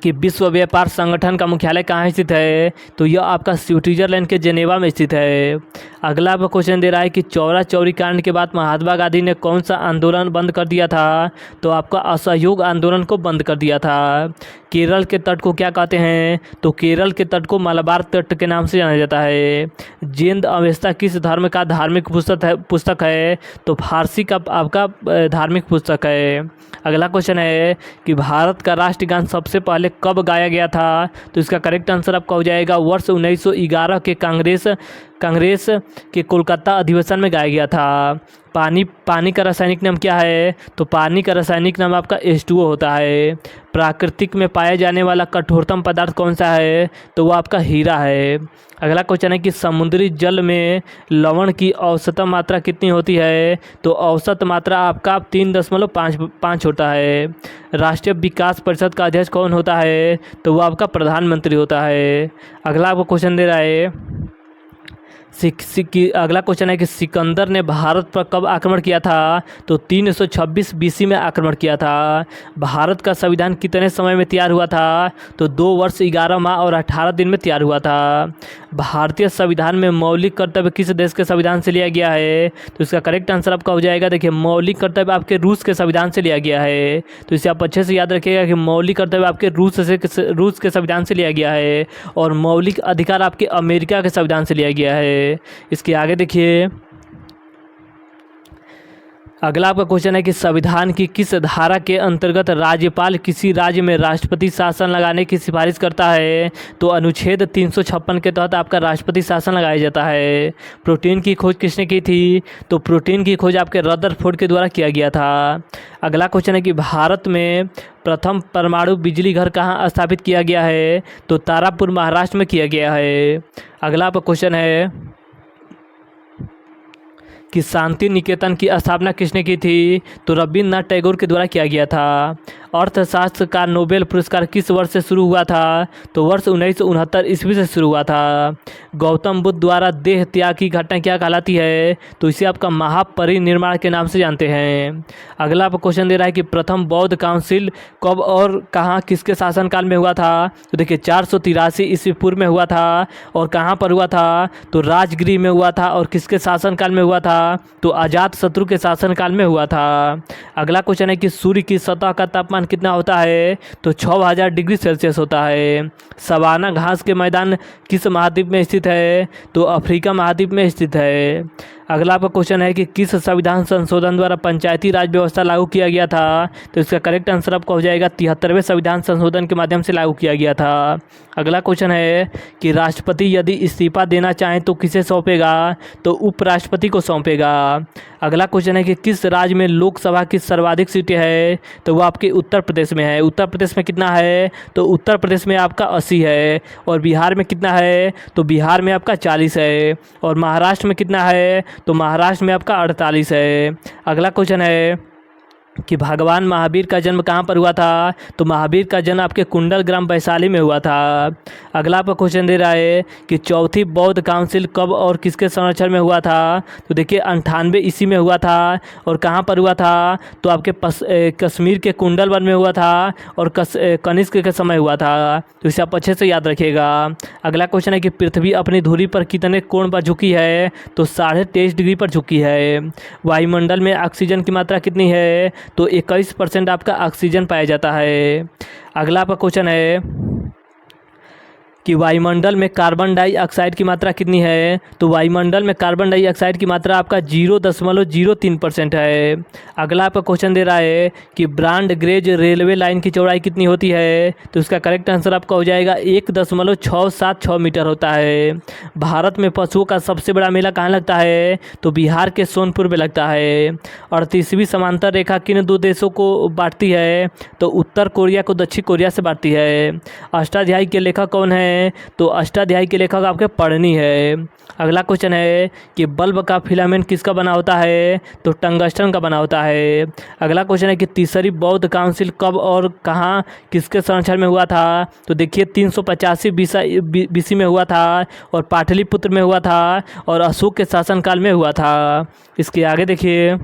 कि विश्व व्यापार संगठन का मुख्यालय कहाँ स्थित है? तो यह आपका स्विट्जरलैंड के जेनेवा में स्थित है। अगला आपका क्वेश्चन दे रहा है कि चौरा चौरी कांड के बाद महात्मा गांधी ने कौन सा आंदोलन बंद कर दिया था? तो आपका असहयोग आंदोलन को बंद कर दिया था। केरल के तट को क्या कहते हैं? तो केरल के तट को मलबार तट के नाम से जाना जाता है। जेंद अवेस्ता किस धर्म का धार्मिक पुस्तक है? तो फारसी का आपका धार्मिक पुस्तक है। अगला क्वेश्चन है कि भारत का राष्ट्रगान सबसे पहले कब गाया गया था? तो इसका करेक्ट आंसर आपका हो जाएगा वर्ष 1911 के कांग्रेस के कोलकाता अधिवेशन में गाया गया था। पानी का रासायनिक नाम क्या है? तो पानी का रासायनिक नाम आपका H2O होता है। प्राकृतिक में पाया जाने वाला कठोरतम पदार्थ कौन सा है? तो वो आपका हीरा है। अगला क्वेश्चन है कि समुद्री जल में लवण की औसतन मात्रा कितनी होती है? तो औसत मात्रा आपका 3.5 होता है। राष्ट्रीय विकास परिषद का अध्यक्ष कौन होता है? तो वो आपका प्रधानमंत्री होता है। अगला आपको क्वेश्चन दे रहा है अगला क्वेश्चन है कि सिकंदर ने भारत पर कब आक्रमण किया था? तो 326 BC में आक्रमण किया था। भारत का संविधान कितने समय में तैयार हुआ था? तो 2 वर्ष 11 माह और 18 दिन में तैयार हुआ था। भारतीय संविधान में मौलिक कर्तव्य किस देश के संविधान से लिया गया है? तो इसका करेक्ट आंसर आपका हो जाएगा, देखिए मौलिक कर्तव्य आपके रूस के संविधान से लिया गया है। तो इसे आप अच्छे से याद रखिएगा कि मौलिक कर्तव्य आपके रूस के संविधान से लिया गया है और मौलिक अधिकार आपके अमेरिका के संविधान से लिया गया है। इसके आगे देखिए, अगला आपका क्वेश्चन है कि संविधान की किस धारा के अंतर्गत राज्यपाल किसी राज्य में राष्ट्रपति शासन लगाने की सिफारिश करता है? तो अनुच्छेद 356 के तहत आपका राष्ट्रपति शासन लगाया जाता है। प्रोटीन की खोज किसने की थी? तो प्रोटीन की खोज आपके रदरफोर्ड के द्वारा किया गया था। अगला क्वेश्चन है कि भारत में प्रथम परमाणु बिजली घर कहाँ स्थापित किया गया है? तो तारापुर महाराष्ट्र में किया गया है। अगला आपका क्वेश्चन है कि शांति निकेतन की स्थापना किसने की थी? तो रविन्द्रनाथ टैगोर के द्वारा किया गया था। अर्थशास्त्र का नोबेल पुरस्कार किस वर्ष से शुरू हुआ था? तो वर्ष 1969 ईस्वी से शुरू हुआ था। गौतम बुद्ध द्वारा देह त्याग की घटना क्या कहलाती है? तो इसे आपका महापरिनिर्वाण के नाम से जानते हैं। अगला आपको क्वेश्चन दे रहा है कि प्रथम बौद्ध काउंसिल कब और कहाँ किसके शासनकाल में हुआ था? तो देखिए 483 ईस्वी पूर्व में हुआ था और कहाँ पर हुआ था? तो राजगृह में हुआ था और किसके शासनकाल में हुआ था? तो अजातशत्रु के शासनकाल में हुआ था। अगला क्वेश्चन है कि सूर्य की सतह का तापमान कितना होता है? तो 6000 डिग्री सेल्सियस होता है। सवाना घास के मैदान किस महाद्वीप में स्थित है? तो अफ्रीका महाद्वीप में स्थित है। अगला आपका क्वेश्चन है कि किस संविधान संशोधन द्वारा पंचायती राज व्यवस्था लागू किया गया था? तो इसका करेक्ट आंसर आपका हो जाएगा 73वें संविधान संशोधन के माध्यम से लागू किया गया था। अगला क्वेश्चन है कि राष्ट्रपति यदि इस्तीफा देना चाहें तो किसे सौंपेगा? तो उपराष्ट्रपति को सौंपेगा। अगला क्वेश्चन है कि किस राज्य में लोकसभा की सर्वाधिक सीटें है? तो वो आपके उत्तर प्रदेश में है। उत्तर प्रदेश में कितना है? तो उत्तर प्रदेश में आपका 80 है। और बिहार में कितना है? तो बिहार में आपका 40 है। और महाराष्ट्र में कितना है? तो महाराष्ट्र में आपका 48 है। अगला क्वेश्चन है कि भगवान महावीर का जन्म कहाँ पर हुआ था? तो महावीर का जन्म आपके कुंडल ग्राम वैशाली में हुआ था। अगला आपका क्वेश्चन दे रहा है कि चौथी बौद्ध काउंसिल कब और किसके संरक्षण में हुआ था? तो देखिए 98 ईस्वी में हुआ था और कहाँ पर हुआ था? तो आपके कश्मीर के कुंडल वन में हुआ था और कनिष्क के समय हुआ था। तो इसे आप अच्छे से याद रखिएगा। अगला क्वेश्चन है कि पृथ्वी अपनी धुरी पर कितने कोण पर झुकी है? तो 23.5 डिग्री पर झुकी है। वायुमंडल में ऑक्सीजन की मात्रा कितनी है? तो 21% आपका ऑक्सीजन पाया जाता है। अगला आपका क्वेश्चन है कि वायुमंडल में कार्बन डाइऑक्साइड की मात्रा कितनी है? तो वायुमंडल में कार्बन डाइऑक्साइड की मात्रा आपका 0.03% है। अगला आपका क्वेश्चन दे रहा है कि ब्रॉड गेज रेलवे लाइन की चौड़ाई कितनी होती है? तो इसका करेक्ट आंसर आपका हो जाएगा 1.676 मीटर होता है। भारत में पशुओं का सबसे बड़ा मेला कहाँ लगता है? तो बिहार के सोनपुर में लगता है। 38वीं समांतर रेखा किन 2 देशों को बांटती है? तो उत्तर कोरिया को दक्षिण कोरिया से बांटती है। अष्टाध्यायी के लेखक कौन है? तो अष्टाध्यायी के लेखक आपके पढ़नी है। अगला क्वेश्चन है कि बल्ब का फिलामेंट किसका बना होता है? तो टंगस्टन का बना होता है। अगला क्वेश्चन है कि तीसरी बौद्ध काउंसिल कब और कहाँ किसके संरक्षण में हुआ था? तो देखिए 385 BC में हुआ था और पाटलिपुत्र में हुआ था और अशोक के शासनकाल में हुआ था। इसके आगे देखिए,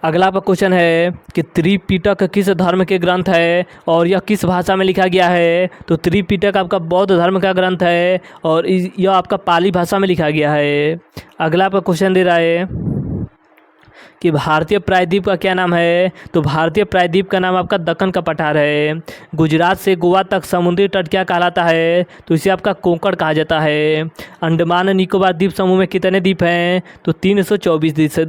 अगला आपका क्वेश्चन है कि त्रिपिटक किस धर्म के ग्रंथ है और यह किस भाषा में लिखा गया है? तो त्रिपिटक आपका बौद्ध धर्म का ग्रंथ है और यह आपका पाली भाषा में लिखा गया है। अगला आपका क्वेश्चन दे रहा है कि भारतीय प्रायद्वीप का क्या नाम है? तो भारतीय प्रायद्वीप का नाम आपका दक्कन का पठार है। गुजरात से गोवा तक समुद्री तट क्या कहलाता है? तो इसे आपका कोंकण कहा जाता है। अंडमान निकोबार द्वीप समूह में कितने द्वीप हैं? तो 324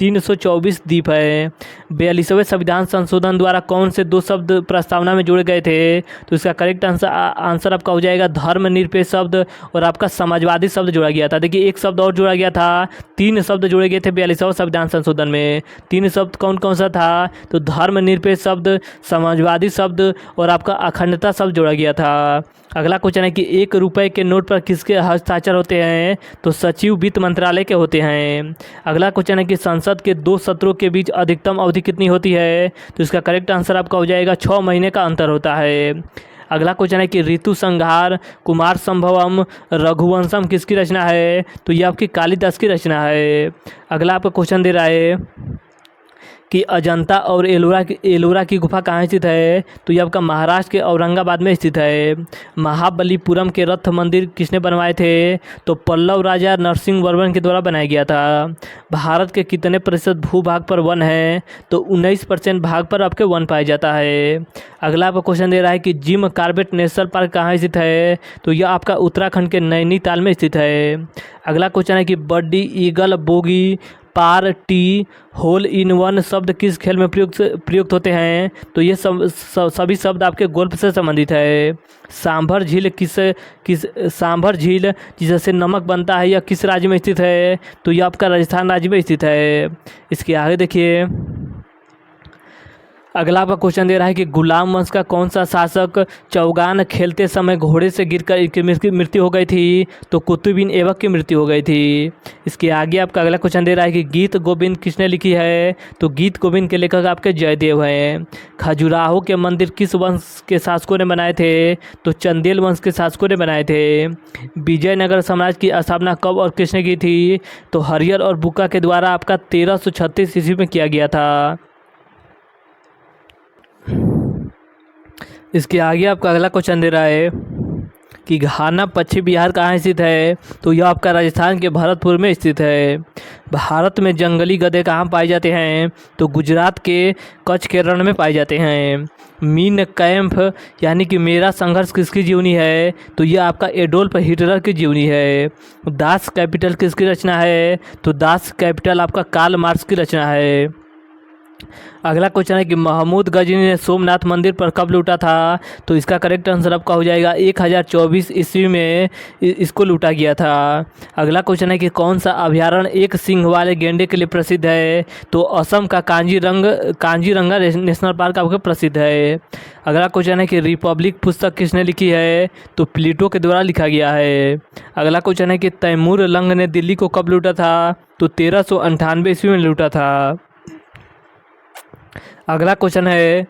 324 द्वीप है। 42वें संविधान संशोधन द्वारा कौन से 2 शब्द प्रस्तावना में जोड़े गए थे? तो इसका करेक्ट आंसर आपका हो जाएगा धर्मनिरपेक्ष शब्द और आपका समाजवादी शब्द जोड़ा गया था। देखिए एक शब्द और जोड़ा गया था, 3 शब्द जोड़े गए थे 42वें संविधान संशोधन में। 3 शब्द कौन कौन सा था? तो धर्मनिरपेक्ष शब्द, समाजवादी शब्द और आपका अखंडता शब्द जोड़ा गया था। अगला क्वेश्चन है कि 1 रुपये के नोट पर किसके हस्ताक्षर होते हैं? तो सचिव वित्त मंत्रालय के होते हैं। अगला क्वेश्चन है कि संसद के 2 सत्रों के बीच अधिकतम अवधि कितनी होती है? तो इसका करेक्ट आंसर आपका हो जाएगा 6 महीने का अंतर होता है। अगला क्वेश्चन है कि ऋतु संहार, कुमार संभवम, रघुवंशम किसकी रचना है? तो ये आपकी कालिदास की रचना है। अगला आपका क्वेश्चन दे रहा है कि अजंता और एलोरा की गुफा कहाँ स्थित है? तो ये आपका महाराष्ट्र के औरंगाबाद में स्थित है। महाबलीपुरम के रथ मंदिर किसने बनवाए थे? तो पल्लव राजा नरसिंह वर्मन के द्वारा बनाया गया था। भारत के कितने प्रतिशत भूभाग पर वन है? तो 19% भाग पर आपके वन पाया जाता है। अगला आपका क्वेश्चन दे रहा है कि जिम कॉर्बेट नेशनल पार्क कहाँ स्थित है? तो यह आपका उत्तराखंड के नैनीताल में स्थित है। अगला क्वेश्चन है कि birdie, eagle, bogey, par, tee, hole in one शब्द किस खेल में प्रयुक्त होते हैं? तो ये सभी शब्द आपके गोल्फ से संबंधित है। सांभर झील सांभर झील जिससे नमक बनता है यह किस राज्य में स्थित है? तो यह आपका राजस्थान राज्य में स्थित है। इसके आगे देखिए अगला आपका क्वेश्चन दे रहा है कि गुलाम वंश का कौन सा शासक चौगान खेलते समय घोड़े से गिरकर इनकी मृत्यु हो गई थी? तो कुतुबुद्दीन ऐबक की मृत्यु हो गई थी। इसके आगे आपका अगला क्वेश्चन दे रहा है कि गीत गोविंद किसने लिखी है? तो गीत गोविंद के लेखक आपके जयदेव हैं। खजुराहो के मंदिर किस वंश के शासकों ने बनाए थे? तो चंदेल वंश के शासकों ने बनाए थे। विजयनगर साम्राज्य की स्थापना कब और किसने की थी? तो हरिहर और बुक्का के द्वारा आपका 1336 ईस्वी में किया गया था। इसके आगे आपका अगला क्वेश्चन दे रहा है कि घाना पश्चिम बिहार कहाँ स्थित है? तो यह आपका राजस्थान के भरतपुर में स्थित है। भारत में जंगली गधे कहाँ पाए जाते हैं? तो गुजरात के कच्छ के रण में पाए जाते हैं। मीन कैंप यानी कि मेरा संघर्ष किसकी जीवनी है? तो यह आपका एडोल्फ हिटलर की जीवनी है। दास कैपिटल किसकी रचना है? तो दास कैपिटल आपका कार्ल मार्क्स की रचना है। अगला क्वेश्चन है कि महमूद गजनी ने सोमनाथ मंदिर पर कब लूटा था? तो इसका करेक्ट आंसर आपका हो जाएगा 1024 ईस्वी में इसको लूटा गया था। अगला क्वेश्चन है कि कौन सा अभयारण्य एक सींग वाले गेंडे के लिए प्रसिद्ध है? तो असम का कांजीरंगा नेशनल पार्क आपका प्रसिद्ध है। अगला क्वेश्चन है कि रिपब्लिक पुस्तक किसने लिखी है? तो प्लेटो के द्वारा लिखा गया है। अगला क्वेश्चन है कि तैमूर लंग ने दिल्ली को कब लूटा था? तो 1398 ईस्वी में लूटा था। अगला क्वेश्चन है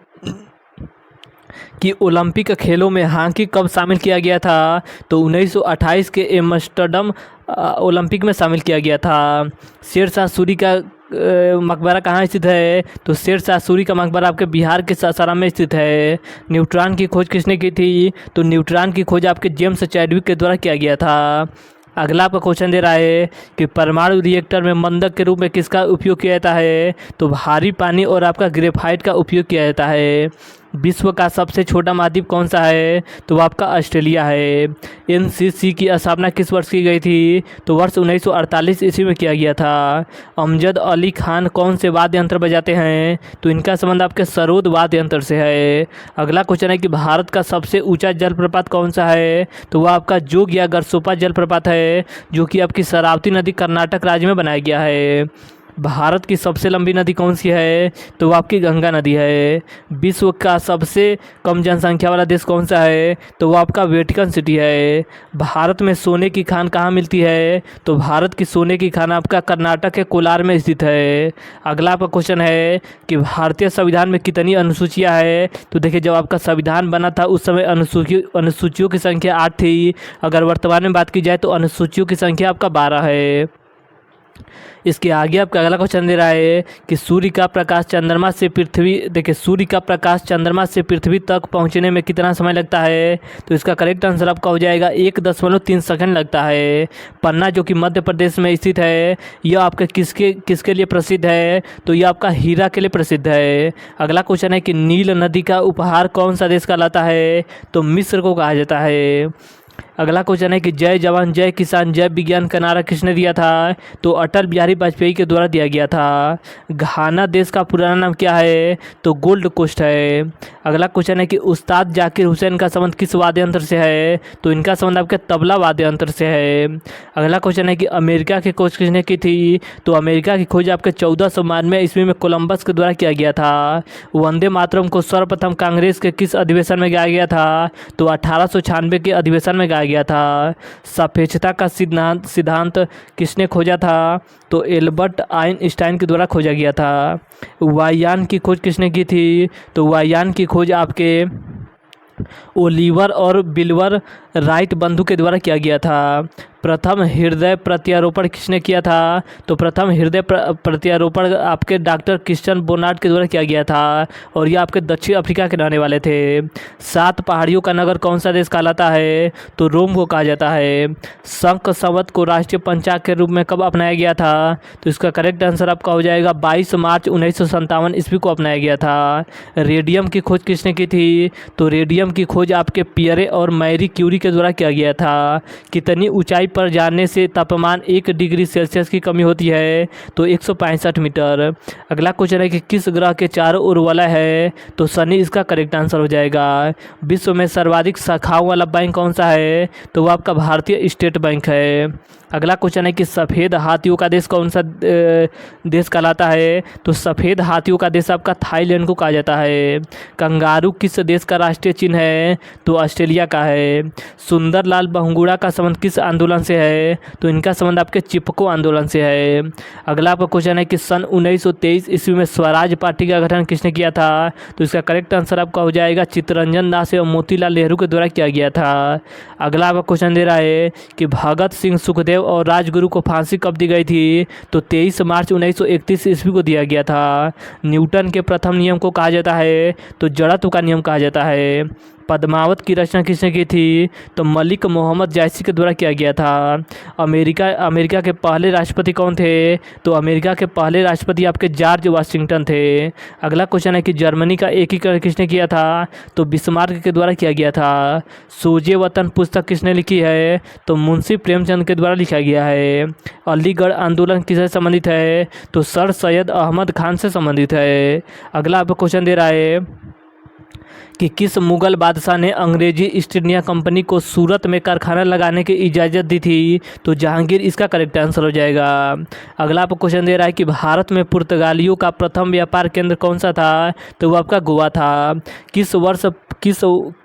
कि ओलंपिक खेलों में हॉकी कब शामिल किया गया था? तो 1928 के एम्स्टर्डम ओलंपिक में शामिल किया गया था। शेरशाह सूरी का मकबरा कहाँ स्थित है? तो शेरशाह सूरी का मकबरा आपके बिहार के सासाराम में स्थित है। न्यूट्रॉन की खोज किसने की थी? तो न्यूट्रॉन की खोज आपके जेम्स चैडविक के द्वारा किया गया था। अगला आपका क्वेश्चन दे रहा है कि परमाणु रिएक्टर में मंदक के रूप में किसका उपयोग किया जाता है? तो भारी पानी और आपका ग्रेफाइट का उपयोग किया जाता है। विश्व का सबसे छोटा महाद्वीप कौन सा है? तो वो आपका ऑस्ट्रेलिया है। एनसीसी की स्थापना किस वर्ष की गई थी? तो वर्ष 1948 ईस्वी में किया गया था। अमजद अली खान कौन से वाद्य यंत्र बजाते हैं? तो इनका संबंध आपके सरोद वाद्य यंत्र से है। अगला क्वेश्चन है कि भारत का सबसे ऊंचा जलप्रपात कौन सा है? तो वह आपका जोग या गरसोपा जलप्रपात है, जो कि आपकी शरावती नदी कर्नाटक राज्य में बनाया गया है। भारत की सबसे लंबी नदी कौन सी है? तो वो आपकी गंगा नदी है। विश्व का सबसे कम जनसंख्या वाला देश कौन सा है? तो वो आपका वेटिकन सिटी है। भारत में सोने की खान कहाँ मिलती है? तो भारत की सोने की खान आपका कर्नाटक के कोलार में स्थित है। अगला आपका क्वेश्चन है कि भारतीय संविधान में कितनी अनुसूचियाँ है? तो देखिए जब आपका संविधान बना था उस समय अनुसूचियों की संख्या 8 थी। अगर वर्तमान में बात की जाए तो अनुसूचियों की संख्या आपका 12 है। इसके आगे आपका अगला क्वेश्चन दे रहा है कि सूर्य का प्रकाश चंद्रमा से पृथ्वी तक पहुंचने में कितना समय लगता है? तो इसका करेक्ट आंसर आपका हो जाएगा 1.3 सेकंड लगता है। पन्ना जो कि मध्य प्रदेश में स्थित है, यह आपके किसके लिए प्रसिद्ध है? तो यह आपका हीरा के लिए प्रसिद्ध है। अगला क्वेश्चन है कि नील नदी का उपहार कौन सा देश कहलाता है? तो मिस्र को कहा जाता है। अगला क्वेश्चन है कि जय जवान जय किसान जय विज्ञान का नारा किसने दिया था? तो अटल बिहारी वाजपेयी के द्वारा दिया गया था। घाना देश का पुराना नाम क्या है? तो गोल्ड कोस्ट है। अगला क्वेश्चन है कि उस्ताद जाकिर हुसैन का संबंध किस वाद्य यंत्र से है? तो इनका संबंध आपके तबला वाद्य यंत्र से है। अगला क्वेश्चन है कि अमेरिका की खोज किसने की थी? तो अमेरिका की खोज आपके 1492 ईस्वी में कोलंबस के द्वारा किया गया था। वंदे मातरम को सर्वप्रथम कांग्रेस के किस अधिवेशन में गाया गया था? तो 1896 के अधिवेशन में गाया गया था। सापेक्षता का सिद्धांत किसने खोजा था? तो एल्बर्ट आइंस्टाइन के द्वारा खोजा गया था। वायुयान की खोज किसने की थी? तो वायुयान की खोज आपके ओलिवर और विल्बर राइट बंधु के द्वारा किया गया था। प्रथम हृदय प्रत्यारोपण किसने किया था? तो प्रथम हृदय प्रत्यारोपण आपके डॉक्टर क्रिश्चियन बोनार्ड के द्वारा किया गया था और ये आपके दक्षिण अफ्रीका के रहने वाले थे। 7 पहाड़ियों का नगर कौन सा देश कहलाता है? तो रोम को कहा जाता है। शंख संवत को राष्ट्रीय पंचांग के रूप में कब अपनाया गया था? तो इसका करेक्ट आंसर आपका हो जाएगा 22 मार्च 1957 ईस्वी को अपनाया गया था। रेडियम की खोज किसने की थी? तो रेडियम की खोज आपके पियरे और मैरी क्यूरी के द्वारा किया गया था। कितनी ऊंचाई पर जाने से तापमान 1 डिग्री सेल्सियस की कमी होती है? तो 165 मीटर। अगला क्वेश्चन है कि किस ग्रह के चारों ओर वलय है? तो शनि इसका करेक्ट आंसर हो जाएगा। विश्व में सर्वाधिक शाखाओं वाला बैंक कौन सा है? तो वो आपका भारतीय स्टेट बैंक है। अगला क्वेश्चन है कि सफ़ेद हाथियों का देश कौन सा देश कहलाता है? तो सफ़ेद हाथियों का देश आपका थाईलैंड को कहा जाता है। कंगारू किस देश का राष्ट्रीय चिन्ह है? तो ऑस्ट्रेलिया का है। सुंदरलाल बहुगुणा का संबंध किस आंदोलन से है? तो इनका संबंध आपके चिपको आंदोलन से है। अगला आपका क्वेश्चन है कि सन 1923 ईस्वी में स्वराज पार्टी का गठन किसने किया था? तो इसका करेक्ट आंसर आपका हो जाएगा चित्तरंजन दास एवं मोतीलाल नेहरू के द्वारा किया गया था। अगला आपका क्वेश्चन दे रहा है कि भगत सिंह सुखदेव और राजगुरु को फांसी कब दी गई थी? तो 23 मार्च 1931 ईस्वी को दिया गया था। न्यूटन के प्रथम नियम को कहा जाता है? तो जड़त्व का नियम कहा जाता है। पद्मावत की रचना किसने की थी? तो मलिक मोहम्मद जायसी के द्वारा किया गया था। अमेरिका के पहले राष्ट्रपति कौन थे? तो अमेरिका के पहले राष्ट्रपति आपके जॉर्ज वाशिंगटन थे। अगला क्वेश्चन है कि जर्मनी का एकीकरण किसने किया था? तो बिस्मार्क के द्वारा किया गया था। सोजे वतन पुस्तक किसने लिखी है? तो मुंशी प्रेमचंद के द्वारा लिखा गया है। अलीगढ़ आंदोलन किससे संबंधित है? तो सर सैयद अहमद खान से संबंधित है। अगला आपको क्वेश्चन दे रहा है कि किस मुगल बादशाह ने अंग्रेजी ईस्ट इंडिया कंपनी को सूरत में कारखाना लगाने की इजाज़त दी थी? तो जहांगीर इसका करेक्ट आंसर हो जाएगा। अगला आपको क्वेश्चन दे रहा है कि भारत में पुर्तगालियों का प्रथम व्यापार केंद्र कौन सा था? तो वो आपका गोवा था।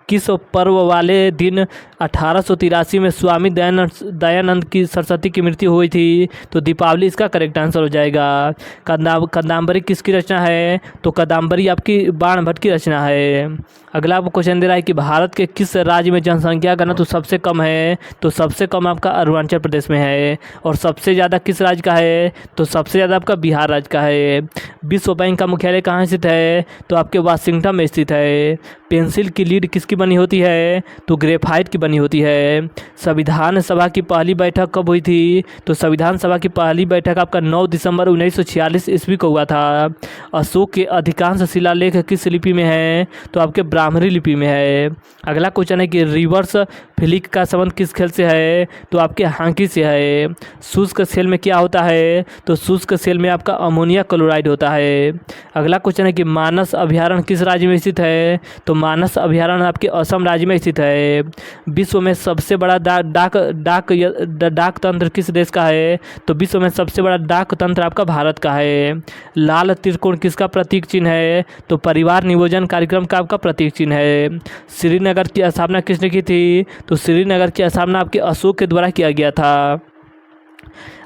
किस पर्व वाले दिन 1883 में स्वामी दयानंद की सरस्वती की मृत्यु हुई थी? तो दीपावली इसका करेक्ट आंसर हो जाएगा। कादम्बरी किसकी रचना है? तो कादम्बरी आपकी बाण भट्ट की रचना है। अगला आपको क्वेश्चन दे रहा है कि भारत के किस राज्य में जनसंख्या घनत्व सबसे कम है? तो सबसे कम आपका अरुणाचल प्रदेश में है। और सबसे ज़्यादा किस राज्य का है? तो सबसे ज़्यादा आपका बिहार राज्य का है। विश्व बैंक का मुख्यालय कहाँ स्थित है? तो आपके वाशिंगटन में स्थित है। पेंसिल की लीड किसकी बनी होती है? तो ग्रेफाइट की बनी होती है। संविधान सभा की पहली बैठक कब हुई थी? तो संविधान सभा की पहली बैठक आपका 9 दिसंबर 1946 ईस्वी को हुआ था। अशोक के अधिकांश शिलालेख किस लिपि में है? तो आपके ब्राह्मणी लिपि में है। अगला क्वेश्चन है कि रिवर्स फ्लिक का संबंध किस खेल से है? तो आपके हॉकी से है। शुष्क सेल में क्या होता है? तो शुष्क सेल में आपका अमोनिया क्लोराइड होता है। अगला क्वेश्चन है कि मानस अभयारण्य किस राज्य में स्थित है? तो मानस अभयारण्य आपके असम राज्य में स्थित है। विश्व में सबसे बड़ा डाक तंत्र किस देश का है? तो विश्व में सबसे बड़ा डाक तंत्र आपका भारत का है। लाल त्रिकोण किसका प्रतीक चिन्ह है? तो परिवार नियोजन कार्यक्रम का आपका प्रतीक चिन्ह है। श्रीनगर की स्थापना किसने की थी? तो श्रीनगर की स्थापना आपके अशोक के द्वारा किया गया था।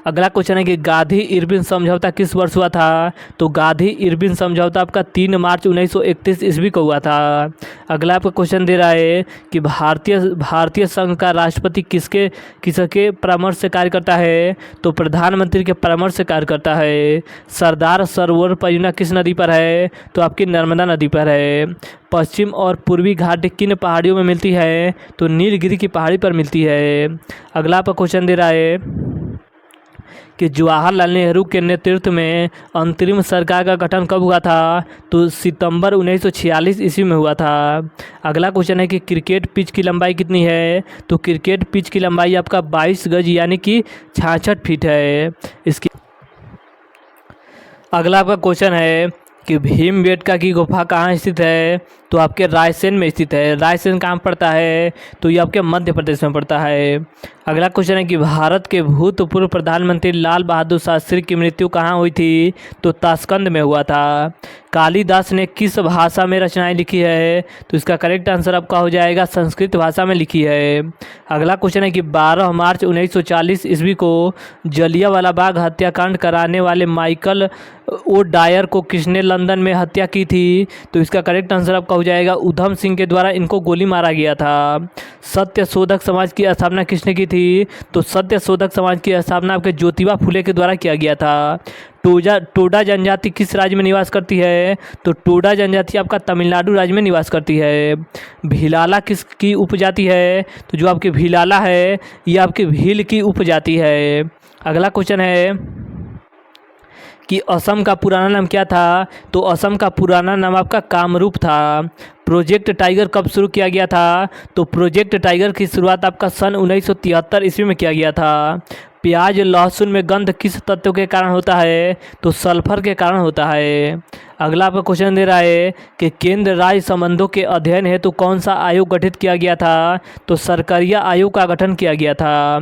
अगला क्वेश्चन है कि गांधी इरविन समझौता किस वर्ष हुआ था? तो गांधी इरविन समझौता आपका 3 मार्च 1931 ईस्वी को हुआ था। अगला आपका क्वेश्चन दे रहा है कि भारतीय संघ का राष्ट्रपति किसके परामर्श से कार्य करता है? तो प्रधानमंत्री के परामर्श से कार्य करता है। सरदार सरोवर परियोजना किस नदी पर है? तो आपकी नर्मदा नदी पर है। पश्चिम और पूर्वी घाट किन पहाड़ियों में मिलती है? तो नीलगिरी की पहाड़ी पर मिलती है। अगला आपका क्वेश्चन दे रहा है कि जवाहरलाल नेहरू के नेतृत्व में अंतरिम सरकार का गठन कब हुआ था? तो सितंबर 1946 ईस्वी में हुआ था। अगला क्वेश्चन है कि क्रिकेट पिच की लंबाई कितनी है? तो क्रिकेट पिच की लंबाई आपका 22 गज यानी कि 66 फीट है। इसकी अगला आपका क्वेश्चन है कि भीमबेटका की गुफा कहाँ स्थित है? तो आपके रायसेन में स्थित है। रायसेन कहाँ पड़ता है? तो ये आपके मध्य प्रदेश में पड़ता है। अगला क्वेश्चन है कि भारत के भूतपूर्व प्रधानमंत्री लाल बहादुर शास्त्री की मृत्यु कहाँ हुई थी? तो ताशकंद में हुआ था। कालिदास ने किस भाषा में रचनाएं लिखी है? तो इसका करेक्ट आंसर आपका हो जाएगा संस्कृत भाषा में लिखी है। अगला क्वेश्चन है कि 12 मार्च 1940 ईस्वी को जलियांवाला बाग हत्याकांड कराने वाले माइकल ओ डायर को किसने लंदन में हत्या की थी? तो इसका करेक्ट आंसर आपका हो जाएगा उधम सिंह के द्वारा इनको गोली मारा गया था। सत्य शोधक समाज की स्थापना किसने की थी? तो सत्य शोधक समाज की स्थापना आपके ज्योतिबा फुले के द्वारा किया गया था। टोडा जनजाति किस राज्य में निवास करती है? तो टोडा जनजाति आपका तमिलनाडु राज्य में निवास करती है। भिलाला किसकी उपजाति है? तो जो आपकी भिलाला है ये आपकी भील की उपजाति है। अगला क्वेश्चन है कि असम का पुराना नाम क्या था? तो असम का पुराना नाम आपका कामरूप था। प्रोजेक्ट टाइगर कब शुरू किया गया था? तो प्रोजेक्ट टाइगर की शुरुआत आपका सन 1973 ईस्वी में किया गया था। प्याज लहसुन में गंध किस तत्व के कारण होता है? तो सल्फर के कारण होता है। अगला आपका क्वेश्चन दे रहा है कि केंद्र राज्य संबंधों के अध्ययन हेतु कौन सा आयोग गठित किया गया था? तो सरकारिया आयोग का गठन किया गया था।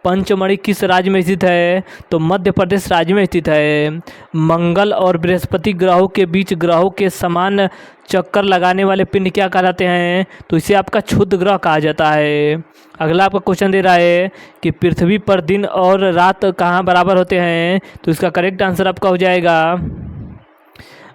पंचमढ़ी किस राज्य में स्थित है? तो मध्य प्रदेश राज्य में स्थित है। मंगल और बृहस्पति ग्रहों के बीच ग्रहों के समान चक्कर लगाने वाले पिंड क्या कहलाते हैं? तो इसे आपका क्षुद्र ग्रह कहा जाता है। अगला आपका क्वेश्चन दे रहा है कि पृथ्वी पर दिन और रात कहाँ बराबर होते हैं? तो इसका करेक्ट आंसर आपका हो जाएगा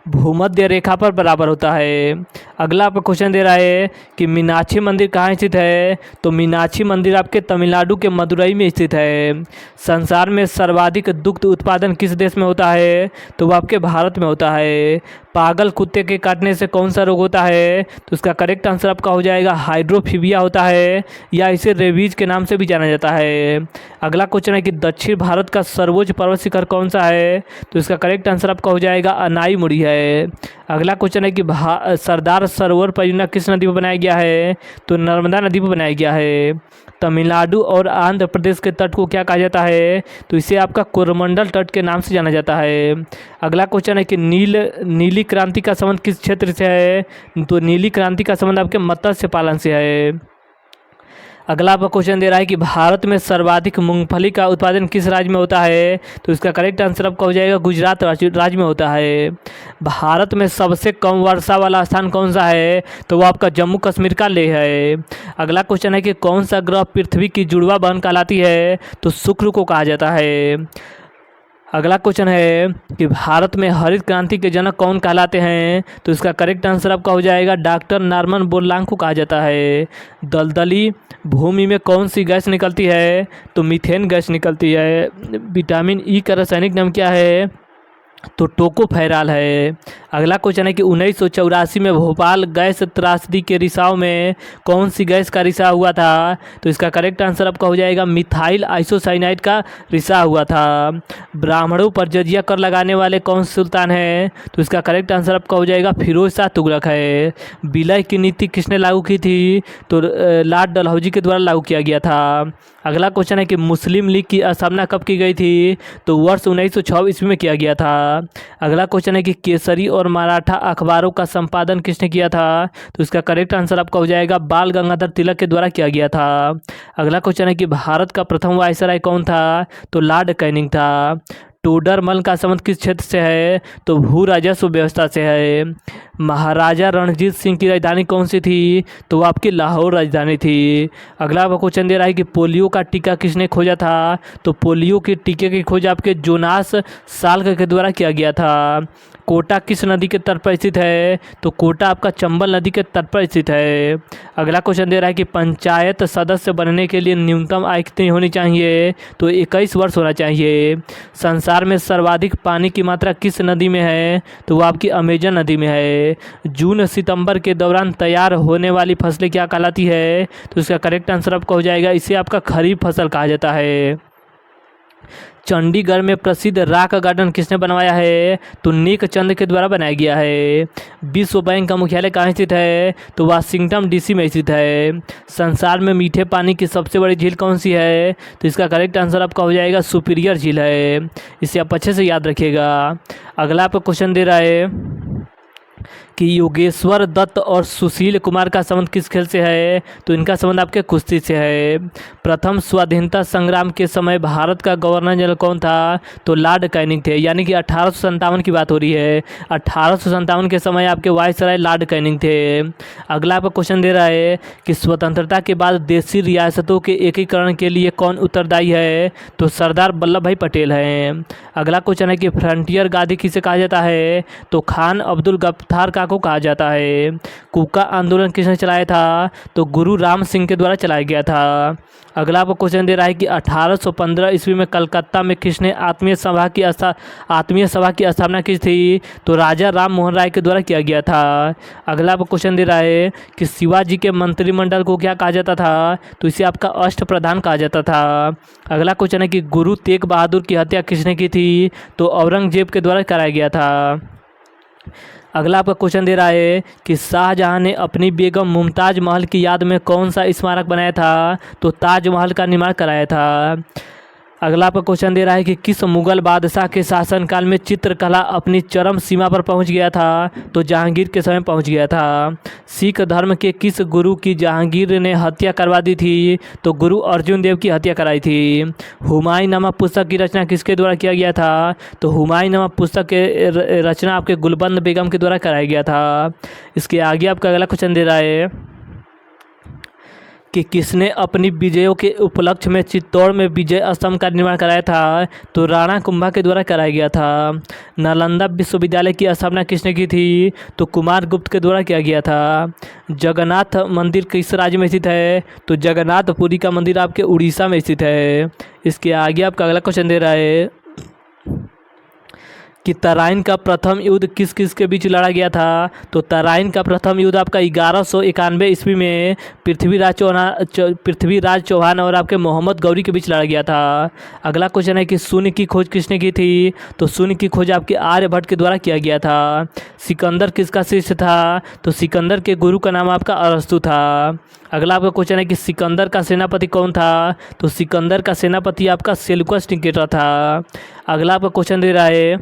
भूमध्य रेखा पर बराबर होता है। अगला आपका क्वेश्चन दे रहा है कि मीनाक्षी मंदिर कहाँ स्थित है? तो मीनाक्षी मंदिर आपके तमिलनाडु के मदुरई में स्थित है। संसार में सर्वाधिक दुग्ध उत्पादन किस देश में होता है? तो वो आपके भारत में होता है। पागल कुत्ते के काटने से कौन सा रोग होता है? तो इसका करेक्ट आंसर आपका हो जाएगा हाइड्रोफीबिया होता है, या इसे रेबीज के नाम से भी जाना जाता है। अगला क्वेश्चन है कि दक्षिण भारत का सर्वोच्च पर्वत शिखर कौन सा है? तो इसका करेक्ट आंसर आपका हो जाएगा अनाईमुड़ी है। अगला क्वेश्चन है कि सरदार सरोवर परियोजना किस नदी पर बनाया गया है? तो नर्मदा नदी पर बनाया गया है। तमिलनाडु और आंध्र प्रदेश के तट को क्या कहा जाता है? तो इसे आपका कोरमंडल तट के नाम से जाना जाता है। अगला क्वेश्चन है कि नीली क्रांति का संबंध किस क्षेत्र से है? तो नीली क्रांति का संबंध आपके मत्स्य पालन से है। अगला आपका क्वेश्चन दे रहा है कि भारत में सर्वाधिक मूंगफली का उत्पादन किस राज्य में होता है? तो इसका करेक्ट आंसर आपका हो जाएगा गुजरात राज्य में होता है। भारत में सबसे कम वर्षा वाला स्थान कौन सा है? तो वो आपका जम्मू कश्मीर का लेह है। अगला क्वेश्चन है कि कौन सा ग्रह पृथ्वी की जुड़वा बहन कहलाती है? तो शुक्र को कहा जाता है। अगला क्वेश्चन है कि भारत में हरित क्रांति के जनक कौन कहलाते हैं? तो इसका करेक्ट आंसर आपका हो जाएगा डॉक्टर नॉर्मन बोरलॉग को कहा जाता है। दलदली भूमि में कौन सी गैस निकलती है? तो मीथेन गैस निकलती है। विटामिन ई का रासायनिक नाम क्या है? तो टोकोफेरॉल है। अगला क्वेश्चन है कि 1984 में भोपाल गैस त्रासदी के रिसाव में कौन सी गैस का रिसाव हुआ था? तो इसका करेक्ट आंसर आपका हो जाएगा मिथाइल आइसोसाइनाइड का रिसाव हुआ था। ब्राह्मणों पर जजिया कर लगाने वाले कौन से सुल्तान हैं? तो इसका करेक्ट आंसर आपका हो जाएगा फिरोज शाह तुगलक है। विलय की नीति किसने लागू की थी? तो लॉर्ड डलहौजी के द्वारा लागू किया गया था। अगला क्वेश्चन है कि मुस्लिम लीग की स्थापना कब की गई थी? तो वर्ष 1906 ईस्वी में किया गया था। अगला क्वेश्चन है कि केसरी और मराठा अखबारों का संपादन किसने किया था? तो इसका करेक्ट आंसर आपका हो जाएगा बाल गंगाधर तिलक के द्वारा किया गया था। अगला क्वेश्चन है कि भारत का प्रथम वायसराय कौन था? तो लॉर्ड कैनिंग था। टोडरमल का संबंध किस क्षेत्र से है? तो भू राजस्व व्यवस्था से है। महाराजा रणजीत सिंह की राजधानी कौन सी थी? तो वो आपकी लाहौर राजधानी थी। अगला क्वेश्चन दे रहा है कि पोलियो का टीका किसने खोजा था? तो पोलियो के टीके की खोज आपके जोनास साल्क के द्वारा किया गया था। कोटा किस नदी के तट पर स्थित है? तो कोटा आपका चंबल नदी के तट पर स्थित है। अगला क्वेश्चन दे रहा है कि पंचायत सदस्य बनने के लिए न्यूनतम आयु कितनी होनी चाहिए? तो 21 वर्ष होना चाहिए। संसार में सर्वाधिक पानी की मात्रा किस नदी में है? तो वो आपकी अमेजन नदी में है। जून सितंबर के दौरान तैयार होने वाली फसलें क्या कहलाती है? तो इसका करेक्ट आंसर आपका हो जाएगा इसे आपका खरीफ फसल कहा जाता है। चंडीगढ़ में प्रसिद्ध रॉक गार्डन किसने बनवाया है? तो नेक चंद के द्वारा बनाया गया है। विश्व बैंक का मुख्यालय कहाँ स्थित है? तो वाशिंगटन डीसी में स्थित है। संसार में मीठे पानी की सबसे बड़ी झील कौन सी है? तो इसका करेक्ट आंसर आपका हो जाएगा सुपीरियर झील है। इसे आप अच्छे से याद रखिएगा। अगला आपको क्वेश्चन दे रहा है कि योगेश्वर दत्त और सुशील कुमार का संबंध किस खेल से है? तो इनका संबंध आपके कुश्ती से है। प्रथम स्वाधीनता संग्राम के समय भारत का गवर्नर जनरल कौन था? तो लॉर्ड कैनिंग थे, यानी कि 1857 की बात हो रही है। 1857 के समय आपके वायसराय लॉर्ड कैनिंग थे। अगला आपका क्वेश्चन दे रहा है कि स्वतंत्रता के बाद देशी रियासतों के एकीकरण के लिए कौन उत्तरदायी है? तो सरदार वल्लभ भाई पटेल हैं। अगला क्वेश्चन है कि फ्रंटियर गांधी किसे कहा जाता है? तो खान अब्दुल गफ्फार को कहा जाता है। कूका आंदोलन किसने चलाया था? तो गुरु राम सिंह के द्वारा चलाया गया था। अगला आपको क्वेश्चन दे रहा है कि 1815 ईस्वी में कलकत्ता में किसने आत्मीय सभा की स्थापना की थी? तो राजा राम मोहन राय के द्वारा किया गया था। अगला आपको क्वेश्चन दे रहा है कि शिवाजी के मंत्रिमंडल को क्या कहा जाता था? तो इसे आपका अष्टप्रधान कहा जाता था। अगला क्वेश्चन है कि गुरु तेग बहादुर की हत्या किसने की थी? तो औरंगजेब के द्वारा कराया गया था। अगला आपका क्वेश्चन दे रहा है कि शाहजहां ने अपनी बेगम मुमताज महल की याद में कौन सा स्मारक बनाया था? तो ताजमहल का निर्माण कराया था। अगला आपका क्वेश्चन दे रहा है कि किस मुगल बादशाह के शासनकाल में चित्रकला अपनी चरम सीमा पर पहुंच गया था? तो जहांगीर के समय पहुंच गया था। सिख धर्म के किस गुरु की जहांगीर ने हत्या करवा दी थी? तो गुरु अर्जुन देव की हत्या कराई थी। हुमायूंनामा पुस्तक की रचना किसके द्वारा किया गया था? तो हुमायूंनामा पुस्तक के रचना आपके गुलबंद बेगम के द्वारा कराया गया था। इसके आगे आपका अगला क्वेश्चन दे रहा है कि किसने अपनी विजयों के उपलक्ष्य में चित्तौड़ में विजय स्तंभ का निर्माण कराया था? तो राणा कुंभा के द्वारा कराया गया था। नालंदा विश्वविद्यालय की स्थापना किसने की थी? तो कुमार गुप्त के द्वारा किया गया था। जगन्नाथ मंदिर किस राज्य में स्थित है? तो जगन्नाथपुरी का मंदिर आपके उड़ीसा में स्थित है। इसके आगे आपका अगला क्वेश्चन दे रहा है कि तराइन का प्रथम युद्ध किस किस के बीच लड़ा गया था? तो तराइन का प्रथम युद्ध आपका 1191 ईस्वी में पृथ्वीराज चौहान और आपके मोहम्मद गौरी के बीच लड़ा गया था। अगला क्वेश्चन है कि शून्य की खोज किसने की थी? तो शून्य की खोज आपके आर्यभट्ट के द्वारा किया गया था। सिकंदर किसका शिष्य था? तो सिकंदर के गुरु का नाम आपका अरस्तु था। अगला आपका क्वेश्चन है कि सिकंदर का सेनापति कौन था? तो सिकंदर का सेनापति आपका सेल्यूकस निकेटर था। अगला आपका क्वेश्चन दे रहा है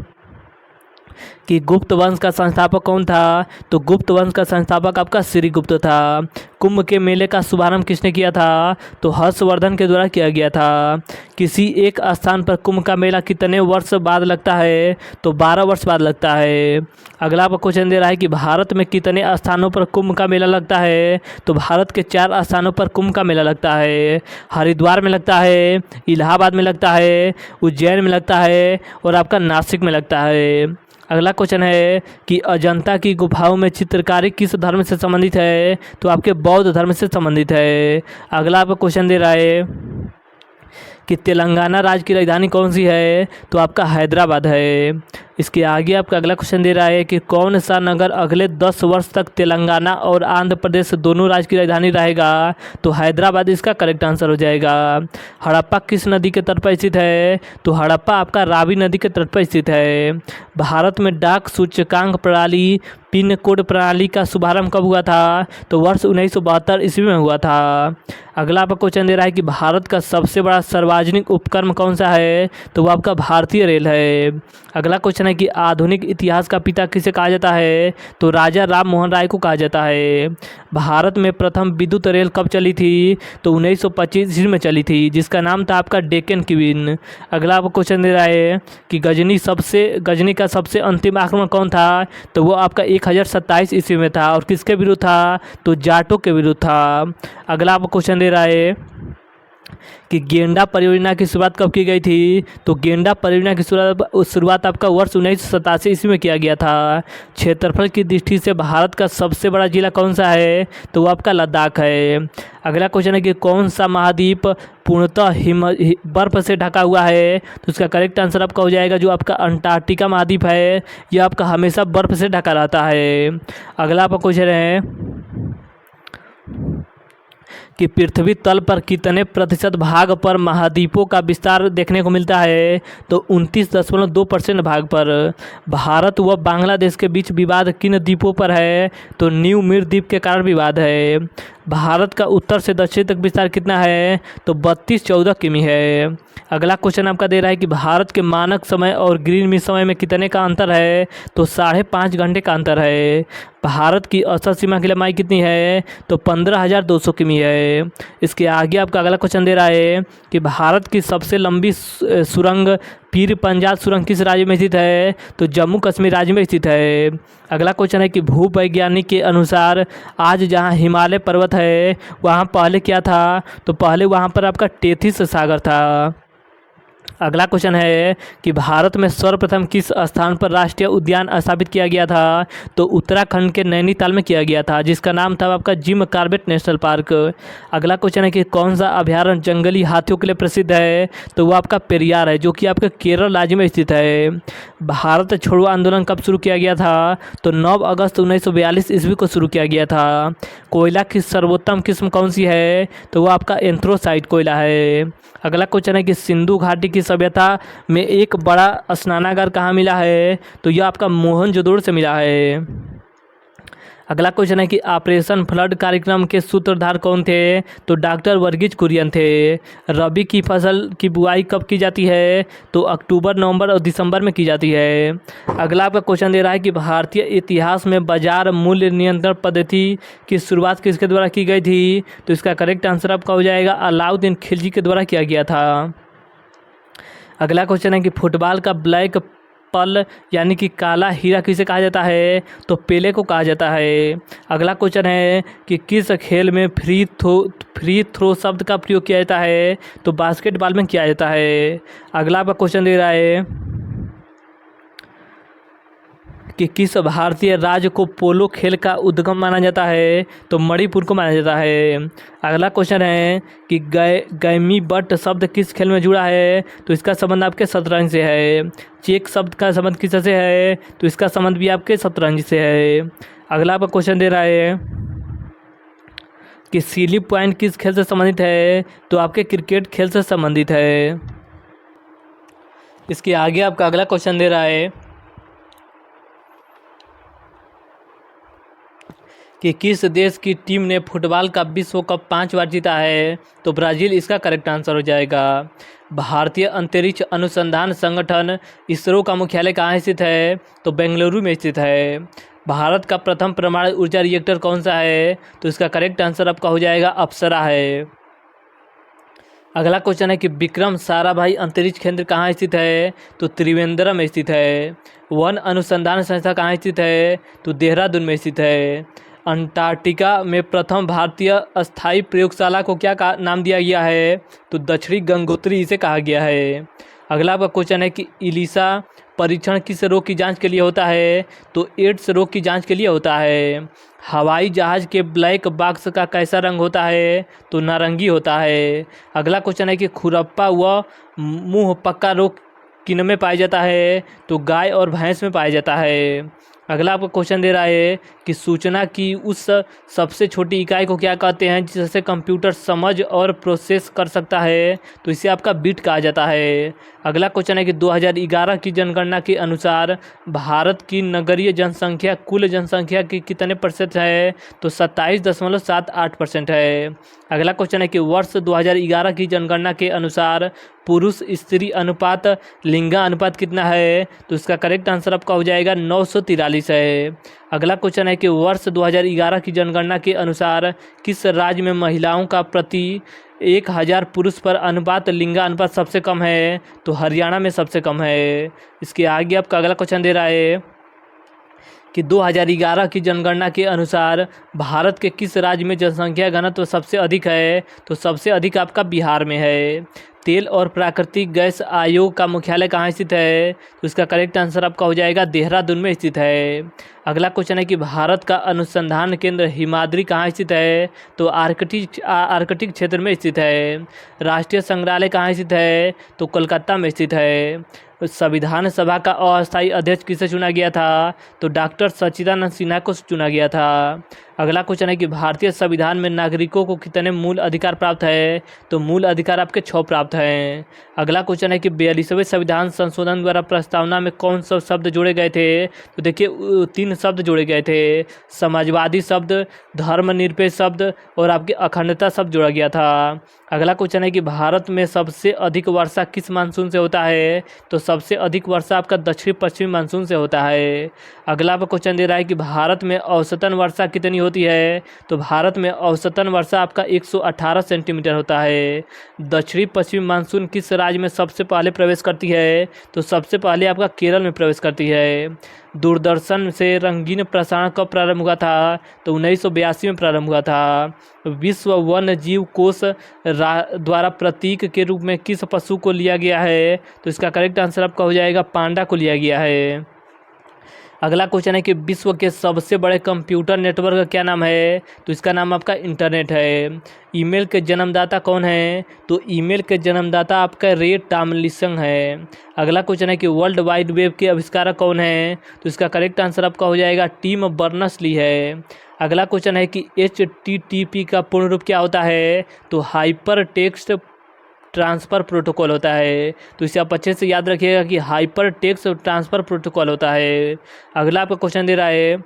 कि गुप्त वंश का संस्थापक कौन था? तो गुप्त वंश का संस्थापक आपका श्रीगुप्त था। कुंभ के मेले का शुभारंभ किसने किया था? तो हर्षवर्धन के द्वारा किया गया था। किसी एक स्थान पर कुंभ का मेला कितने वर्ष बाद लगता है? तो 12 वर्ष बाद लगता है। अगला आपका क्वेश्चन दे रहा है कि भारत में कितने स्थानों पर कुंभ का मेला लगता है? तो भारत के 4 स्थानों पर कुंभ का मेला लगता है। हरिद्वार में लगता है, इलाहाबाद में लगता है, उज्जैन में लगता है और आपका नासिक में लगता है। अगला क्वेश्चन है कि अजंता की गुफाओं में चित्रकारी किस धर्म से संबंधित है? तो आपके बौद्ध धर्म से संबंधित है। अगला आपको क्वेश्चन दे रहा है कि तेलंगाना राज्य की राजधानी कौन सी है? तो आपका हैदराबाद है। इसके आगे आपका अगला क्वेश्चन दे रहा है कि कौन सा नगर अगले 10 वर्ष तक तेलंगाना और आंध्र प्रदेश दोनों राज्य की राजधानी रहेगा? तो हैदराबाद इसका करेक्ट आंसर हो जाएगा। हड़प्पा किस नदी के तट पर स्थित है? तो हड़प्पा आपका रावी नदी के तट पर स्थित है। भारत में डाक सूचकांक प्रणाली पिन कोड प्रणाली का शुभारंभ कब हुआ था? तो वर्ष 1972 ईस्वी में हुआ था। अगला आपका क्वेश्चन दे रहा है कि भारत का सबसे बड़ा सार्वजनिक उपक्रम कौन सा है? तो वो आपका भारतीय रेल है। अगला क्वेश्चन है कि आधुनिक इतिहास का पिता किसे कहा जाता है? तो राजा राम मोहन राय को कहा जाता है। भारत में प्रथम विद्युत रेल कब चली थी? तो 1925 ईस्वी में चली थी, जिसका नाम था आपका डेक्कन क्वीन। अगला आपको क्वेश्चन दे रहा है कि गजनी का सबसे अंतिम आक्रमण कौन था? तो वो आपका 1027 ईस्वी में था और किसके विरुद्ध था? तो जाटों के विरुद्ध था। अगला आपको क्वेश्चन दे रहा है कि गेंडा परियोजना की शुरुआत कब की गई थी? तो गेंडा परियोजना की शुरुआत आपका वर्ष 1987 ईस्वी में किया गया था। क्षेत्रफल की दृष्टि से भारत का सबसे बड़ा जिला कौन सा है? तो वो आपका लद्दाख है। अगला क्वेश्चन है कि कौन सा महाद्वीप पूर्णतः बर्फ से ढका हुआ है? तो उसका करेक्ट आंसर आपका हो जाएगा जो आपका अंटार्कटिका महाद्वीप है, यह आपका हमेशा बर्फ से ढका रहता है। अगला आपका क्वेश्चन है कि पृथ्वी तल पर कितने प्रतिशत भाग पर महाद्वीपों का विस्तार देखने को मिलता है? तो 29.2% भाग पर। भारत व बांग्लादेश के बीच विवाद किन द्वीपों पर है? तो न्यू मिर द्वीप के कारण विवाद है। भारत का उत्तर से दक्षिण तक विस्तार कितना है? तो 3214 किमी है। अगला क्वेश्चन आपका दे रहा है कि भारत के मानक समय और ग्रीनविच समय में कितने का अंतर है? तो 5.5 घंटे का अंतर है। भारत की औसत सीमा की लंबाई कितनी है? तो 15,200 किमी है। इसके आगे आपका अगला क्वेश्चन दे रहा है कि भारत की सबसे लंबी सुरंग पीर पंजाल सुरंग किस राज्य में स्थित है? तो जम्मू कश्मीर राज्य में स्थित है। अगला क्वेश्चन है कि भूवैज्ञानिक के अनुसार आज जहां हिमालय पर्वत है वहां पहले क्या था? तो पहले वहां पर आपका टेथिस सागर था। अगला क्वेश्चन है कि भारत में सर्वप्रथम किस स्थान पर राष्ट्रीय उद्यान स्थापित किया गया था? तो उत्तराखंड के नैनीताल में किया गया था, जिसका नाम था आपका जिम कॉर्बेट नेशनल पार्क। अगला क्वेश्चन है कि कौन सा अभ्यारण्य जंगली हाथियों के लिए प्रसिद्ध है? तो वो आपका पेरियार है, जो कि आपके केरल राज्य में स्थित है। भारत छोड़ो आंदोलन कब शुरू किया गया था? तो 9 अगस्त 1942 ईस्वी को शुरू किया गया था। कोयला की सर्वोत्तम किस्म कौन सी है? तो वो आपका एंथ्रोसाइट कोयला है। अगला क्वेश्चन है कि सिंधु घाटी की सभ्यता में एक बड़ा स्नानागार कहाँ मिला है? तो यह आपका मोहनजोदड़ो से मिला है। अगला क्वेश्चन है कि ऑपरेशन फ्लड कार्यक्रम के सूत्रधार कौन थे? तो डॉक्टर वर्गीज कुरियन थे। रबी की फसल की बुआई कब की जाती है? तो अक्टूबर, नवंबर और दिसंबर में की जाती है। अगला आपका क्वेश्चन दे रहा है कि भारतीय इतिहास में बाजार मूल्य नियंत्रण पद्धति की शुरुआत किसके द्वारा की गई थी? तो इसका करेक्ट आंसर आपका हो जाएगा अलाउद्दीन खिलजी के द्वारा किया गया था। अगला क्वेश्चन है कि फुटबॉल का ब्लैक पल यानी कि काला हीरा किसे कहा जाता है? तो पेले को कहा जाता है। अगला क्वेश्चन है कि किस खेल में फ्री थ्रो शब्द का प्रयोग किया जाता है? तो बास्केटबॉल में किया जाता है। अगला आपका क्वेश्चन दे रहा है कि किस भारतीय राज्य को पोलो खेल का उद्गम माना जाता है? तो मणिपुर को माना जाता है। अगला क्वेश्चन है कि गैमी बट शब्द किस खेल में जुड़ा है? तो इसका संबंध आपके शतरंज से है। चेक शब्द का संबंध किससे है? तो इसका संबंध भी आपके शतरंज से है। अगला आपका क्वेश्चन दे रहा है कि स्लिप पॉइंट किस खेल से संबंधित है? तो आपके क्रिकेट खेल से संबंधित है। इसके आगे आपका अगला क्वेश्चन दे रहा है कि किस देश की टीम ने फुटबॉल का विश्व कप 5 बार जीता है? तो ब्राज़ील इसका करेक्ट आंसर हो जाएगा। भारतीय अंतरिक्ष अनुसंधान संगठन इसरो का मुख्यालय कहाँ स्थित है? तो बेंगलुरु में स्थित है। भारत का प्रथम परमाणु ऊर्जा रिएक्टर कौन सा है? तो इसका करेक्ट आंसर आपका हो जाएगा अप्सरा है। अगला क्वेश्चन है कि विक्रम साराभाई अंतरिक्ष केंद्र कहाँ स्थित है? तो त्रिवेंद्रम में स्थित है। वन अनुसंधान संस्था कहाँ स्थित है? तो देहरादून में स्थित है। अंटार्कटिका में प्रथम भारतीय अस्थायी प्रयोगशाला को क्या नाम दिया गया है? तो दक्षिणी गंगोत्री इसे कहा गया है। अगला आपका क्वेश्चन है कि इलिसा परीक्षण किस रोग की जांच के लिए होता है? तो एड्स रोग की जांच के लिए होता है। हवाई जहाज के ब्लैक बॉक्स का कैसा रंग होता है? तो नारंगी होता है। अगला क्वेश्चन है कि खुरप्पा व मुंह पक्का रोग किन में पाया जाता है? तो गाय और भैंस में पाया जाता है। अगला आपको क्वेश्चन दे रहा है कि सूचना की उस सबसे छोटी इकाई को क्या कहते हैं जिससे कंप्यूटर समझ और प्रोसेस कर सकता है? तो इसे आपका बिट कहा जाता है। अगला क्वेश्चन है कि 2011 की जनगणना के अनुसार भारत की नगरीय जनसंख्या कुल जनसंख्या की कितने प्रतिशत है? तो 27.78% है। अगला क्वेश्चन है कि वर्ष 2011 की जनगणना के अनुसार पुरुष स्त्री अनुपात लिंगा अनुपात कितना है? तो इसका करेक्ट आंसर आपका हो जाएगा 943 है। अगला क्वेश्चन है कि वर्ष 2011 की जनगणना के अनुसार किस राज्य में महिलाओं का प्रति 1000 पुरुष पर अनुपात लिंगा अनुपात सबसे कम है? तो हरियाणा में सबसे कम है। इसके आगे आपका अगला क्वेश्चन दे रहा है कि 2011 की जनगणना के अनुसार भारत के किस राज्य में जनसंख्या घनत्व सबसे अधिक है? तो सबसे अधिक आपका बिहार में है। तेल और प्राकृतिक गैस आयोग का मुख्यालय कहाँ स्थित है? तो इसका करेक्ट आंसर आपका हो जाएगा देहरादून में स्थित है। अगला क्वेश्चन है कि भारत का अनुसंधान केंद्र हिमाद्री कहाँ स्थित है? तो आर्कटिक क्षेत्र में स्थित है। राष्ट्रीय संग्रहालय कहाँ स्थित है? तो कोलकाता में स्थित है। संविधान सभा का अस्थायी अध्यक्ष किसे चुना गया था? तो डॉक्टर सच्चिदानंद सिन्हा को चुना गया था। अगला क्वेश्चन है कि भारतीय संविधान में नागरिकों को कितने मूल अधिकार प्राप्त है, तो मूल अधिकार आपके 6 प्राप्त हैं। अगला क्वेश्चन है कि 42वें संविधान संशोधन द्वारा प्रस्तावना में कौन सा शब्द जोड़े गए थे, तो देखिए 3 शब्द जोड़े गए थे, समाजवादी शब्द, धर्मनिरपेक्ष शब्द और आपकी अखंडता शब्द जोड़ा गया था। अगला क्वेश्चन है कि भारत में सबसे अधिक वर्षा किस मानसून से होता है, तो सबसे अधिक वर्षा आपका दक्षिण पश्चिमी मानसून से होता है। अगला आपका क्वेश्चन दे रहा है कि भारत में औसतन वर्षा कितनी होती है, तो भारत में औसतन वर्षा आपका 118 सेंटीमीटर होता है। दक्षिणी पश्चिमी मानसून किस राज्य में सबसे पहले प्रवेश करती है, तो सबसे पहले आपका केरल में प्रवेश करती है। दूरदर्शन से रंगीन प्रसारण कब प्रारंभ हुआ था, तो 1982 में प्रारंभ हुआ था। विश्व वन्य जीव कोष द्वारा प्रतीक के रूप में किस पशु को लिया गया है, तो इसका करेक्ट आंसर आपका हो जाएगा पांडा को लिया गया है। अगला क्वेश्चन है कि विश्व के सबसे बड़े कंप्यूटर नेटवर्क का क्या नाम है, तो इसका नाम आपका इंटरनेट है। ईमेल के जन्मदाता कौन है, तो ईमेल के जन्मदाता आपका रे टॉमलिंसन है। अगला क्वेश्चन है कि वर्ल्ड वाइड वेब के आविष्कारक कौन है, तो इसका करेक्ट आंसर आपका हो जाएगा टिम बर्नर्स-ली है। अगला क्वेश्चन है कि HTTP का पूर्ण रूप क्या होता है, तो हाइपर टेक्स्ट ट्रांसफ़र प्रोटोकॉल होता है। तो इसे आप अच्छे से याद रखिएगा कि हाइपर टेक्स्ट ट्रांसफ़र प्रोटोकॉल होता है। अगला आपका क्वेश्चन दे रहा है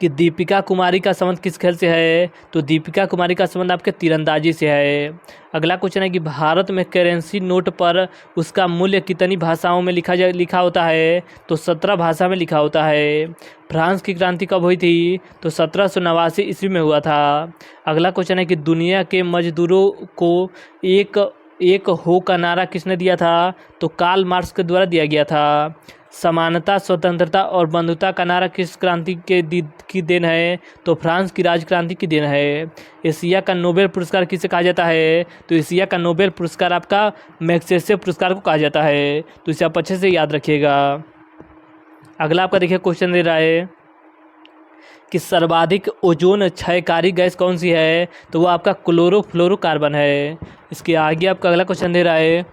कि दीपिका कुमारी का संबंध किस खेल से है, तो दीपिका कुमारी का संबंध आपके तीरंदाजी से है। अगला क्वेश्चन है कि भारत में करेंसी नोट पर उसका मूल्य कितनी भाषाओं में लिखा होता है, तो 17 भाषा में लिखा होता है। फ्रांस की क्रांति कब हुई थी, तो 1789 ईस्वी में हुआ था। अगला क्वेश्चन है कि दुनिया के मजदूरों को एक हो का नारा किसने दिया था, तो कार्ल मार्क्स के द्वारा दिया गया था। समानता, स्वतंत्रता और बंधुता का नारा किस क्रांति की देन है, तो फ्रांस की राजक्रांति की देन है। एशिया का नोबेल पुरस्कार किसे कहा जाता है, तो एशिया का नोबेल पुरस्कार आपका मैग्सेसे पुरस्कार को कहा जाता है। तो इसे आप अच्छे से याद रखिएगा। अगला आपका देखिए क्वेश्चन दे रहा है कि सर्वाधिक ओजोन क्षयकारी गैस कौन सी है, तो वो आपका क्लोरोफ्लोरोकार्बन है। इसके आगे आपका अगला क्वेश्चन दे रहा है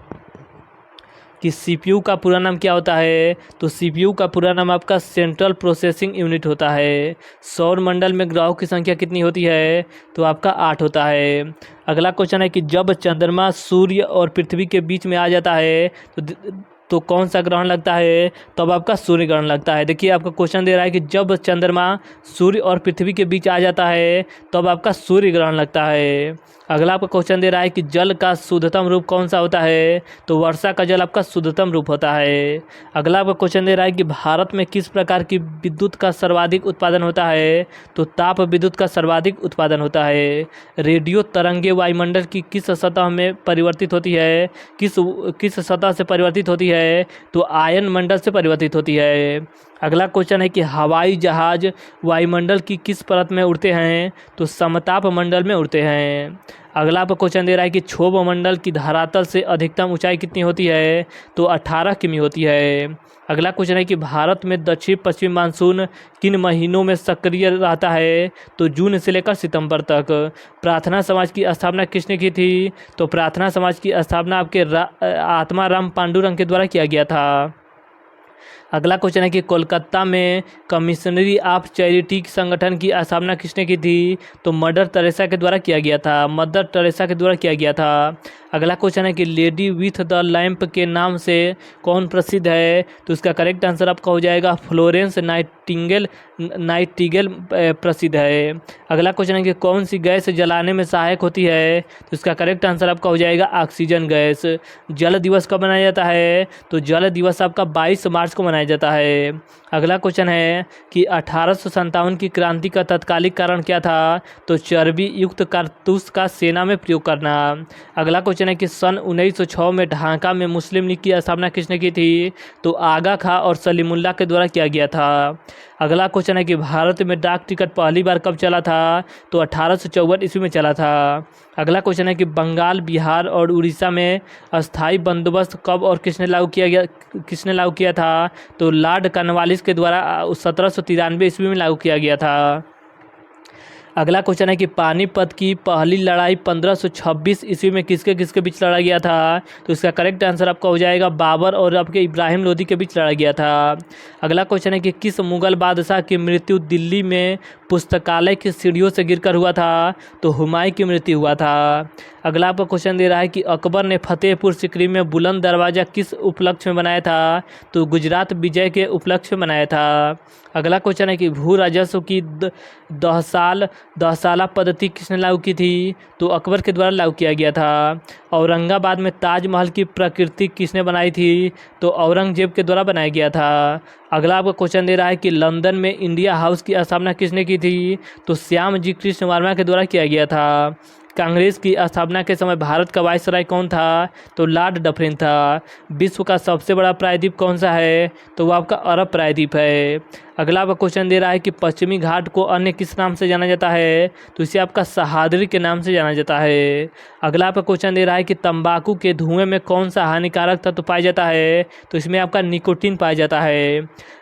कि CPU का पूरा नाम क्या होता है, तो CPU का पूरा नाम आपका सेंट्रल प्रोसेसिंग यूनिट होता है। सौर मंडल में ग्रहों की संख्या कितनी होती है, तो आपका 8 होता है। अगला क्वेश्चन है कि जब चंद्रमा सूर्य और पृथ्वी के बीच में आ जाता है तो कौन सा ग्रहण लगता है, तब आपका सूर्य ग्रहण लगता है। देखिए आपका क्वेश्चन दे रहा है कि जब चंद्रमा सूर्य और पृथ्वी के बीच आ जाता है तब आपका सूर्य ग्रहण लगता है। अगला आपका क्वेश्चन दे रहा है कि जल का शुद्धतम रूप कौन सा होता है, तो वर्षा का जल आपका शुद्धतम रूप होता है। अगला आपका क्वेश्चन दे रहा है कि भारत में किस प्रकार की विद्युत का सर्वाधिक उत्पादन होता है, तो ताप विद्युत का सर्वाधिक उत्पादन होता है। रेडियो तरंगे वायुमंडल की किस सतह में परिवर्तित होती है, किस सतह से परिवर्तित होती है, तो आयन मंडल से परिवर्तित होती है। अगला क्वेश्चन है कि हवाई जहाज वायुमंडल की किस परत में उड़ते हैं, तो समताप मंडल में उड़ते हैं। अगला आपको क्वेश्चन दे रहा है कि क्षोभ मंडल की धरातल से अधिकतम ऊंचाई कितनी होती है, तो 18 किमी होती है। अगला क्वेश्चन है कि भारत में दक्षिण पश्चिमी मानसून किन महीनों में सक्रिय रहता है, तो जून से लेकर सितंबर तक। प्रार्थना समाज की स्थापना किसने की थी, तो प्रार्थना समाज की स्थापना आपके आत्मा राम पांडुरंग के द्वारा किया गया था। अगला क्वेश्चन है कि कोलकाता में कमिश्नरी ऑफ चैरिटी संगठन की स्थापना किसने की थी, तो मदर टेरेसा के द्वारा किया गया था। मदर टेरेसा के द्वारा किया गया था। अगला क्वेश्चन है कि लेडी विथ द लैंप के नाम से कौन प्रसिद्ध है, तो इसका करेक्ट आंसर आपका हो जाएगा फ्लोरेंस नाइटिंगेल प्रसिद्ध है। अगला क्वेश्चन है कि कौन सी गैस जलाने में सहायक होती है, तो इसका करेक्ट आंसर आपका हो जाएगा ऑक्सीजन गैस। जल दिवस कब मनाया जाता है, तो जल दिवस आपका 22 मार्च को मनाया जाता है। अगला क्वेश्चन है कि 1857 की क्रांति का तत्कालिक कारण क्या था, तो चर्बी युक्त कारतूस का सेना में प्रयोग करना। अगला क्वेश्चन है कि सन 1906 में ढाका में मुस्लिम लीग की स्थापना किसने की थी, तो आगा खां और सलीमुल्लाह के द्वारा किया गया था। अगला क्वेश्चन है कि भारत में डाक टिकट पहली बार कब चला था, तो 1854 ईस्वी में चला था। अगला क्वेश्चन है कि बंगाल, बिहार और उड़ीसा में अस्थाई बंदोबस्त कब और किसने लागू किया था, तो लॉर्ड कॉर्नवालिस के द्वारा 1793 ईस्वी में लागू किया गया था। अगला क्वेश्चन है कि पानीपत की पहली लड़ाई 1526 ईस्वी में किसके किसके बीच लड़ा गया था। तो इसका करेक्ट आंसर आपका हो जाएगा बाबर और आपके इब्राहिम लोदी के बीच लड़ा गया था। अगला क्वेश्चन है कि किस मुगल बादशाह की मृत्यु दिल्ली में पुस्तकालय की सीढ़ियों से गिरकर हुआ था। तो हुमायूं की मृत्यु हुआ था। अगला आपको क्वेश्चन दे रहा है कि अकबर ने फतेहपुर सीकरी में बुलंद दरवाज़ा किस उपलक्ष्य में बनाया था। तो गुजरात विजय के उपलक्ष्य में बनाया था। अगला क्वेश्चन है कि भू राजस्व की दहसाला पद्धति किसने लागू की थी। तो अकबर के द्वारा लागू किया गया था। औरंगाबाद में ताजमहल की प्रकृति किसने बनाई थी। तो औरंगजेब के द्वारा बनाया गया था। अगला आपको क्वेश्चन दे रहा है कि लंदन में इंडिया हाउस की स्थापना किसने की थी। तो श्यामजी कृष्ण वर्मा के द्वारा किया गया था। कांग्रेस की स्थापना के समय भारत का वायसराय कौन था। तो लॉर्ड डफरिन था। विश्व का सबसे बड़ा प्रायद्वीप कौन सा है। तो वो आपका अरब प्रायद्वीप है। अगला आपका क्वेश्चन दे रहा है कि पश्चिमी घाट को अन्य किस नाम से जाना जाता है। तो इसे आपका सह्याद्री के नाम से जाना जाता है। अगला आपका क्वेश्चन दे रहा है कि तंबाकू के धुएं में कौन सा हानिकारक तत्व पाया जाता है। तो इसमें आपका निकोटीन पाया जाता है।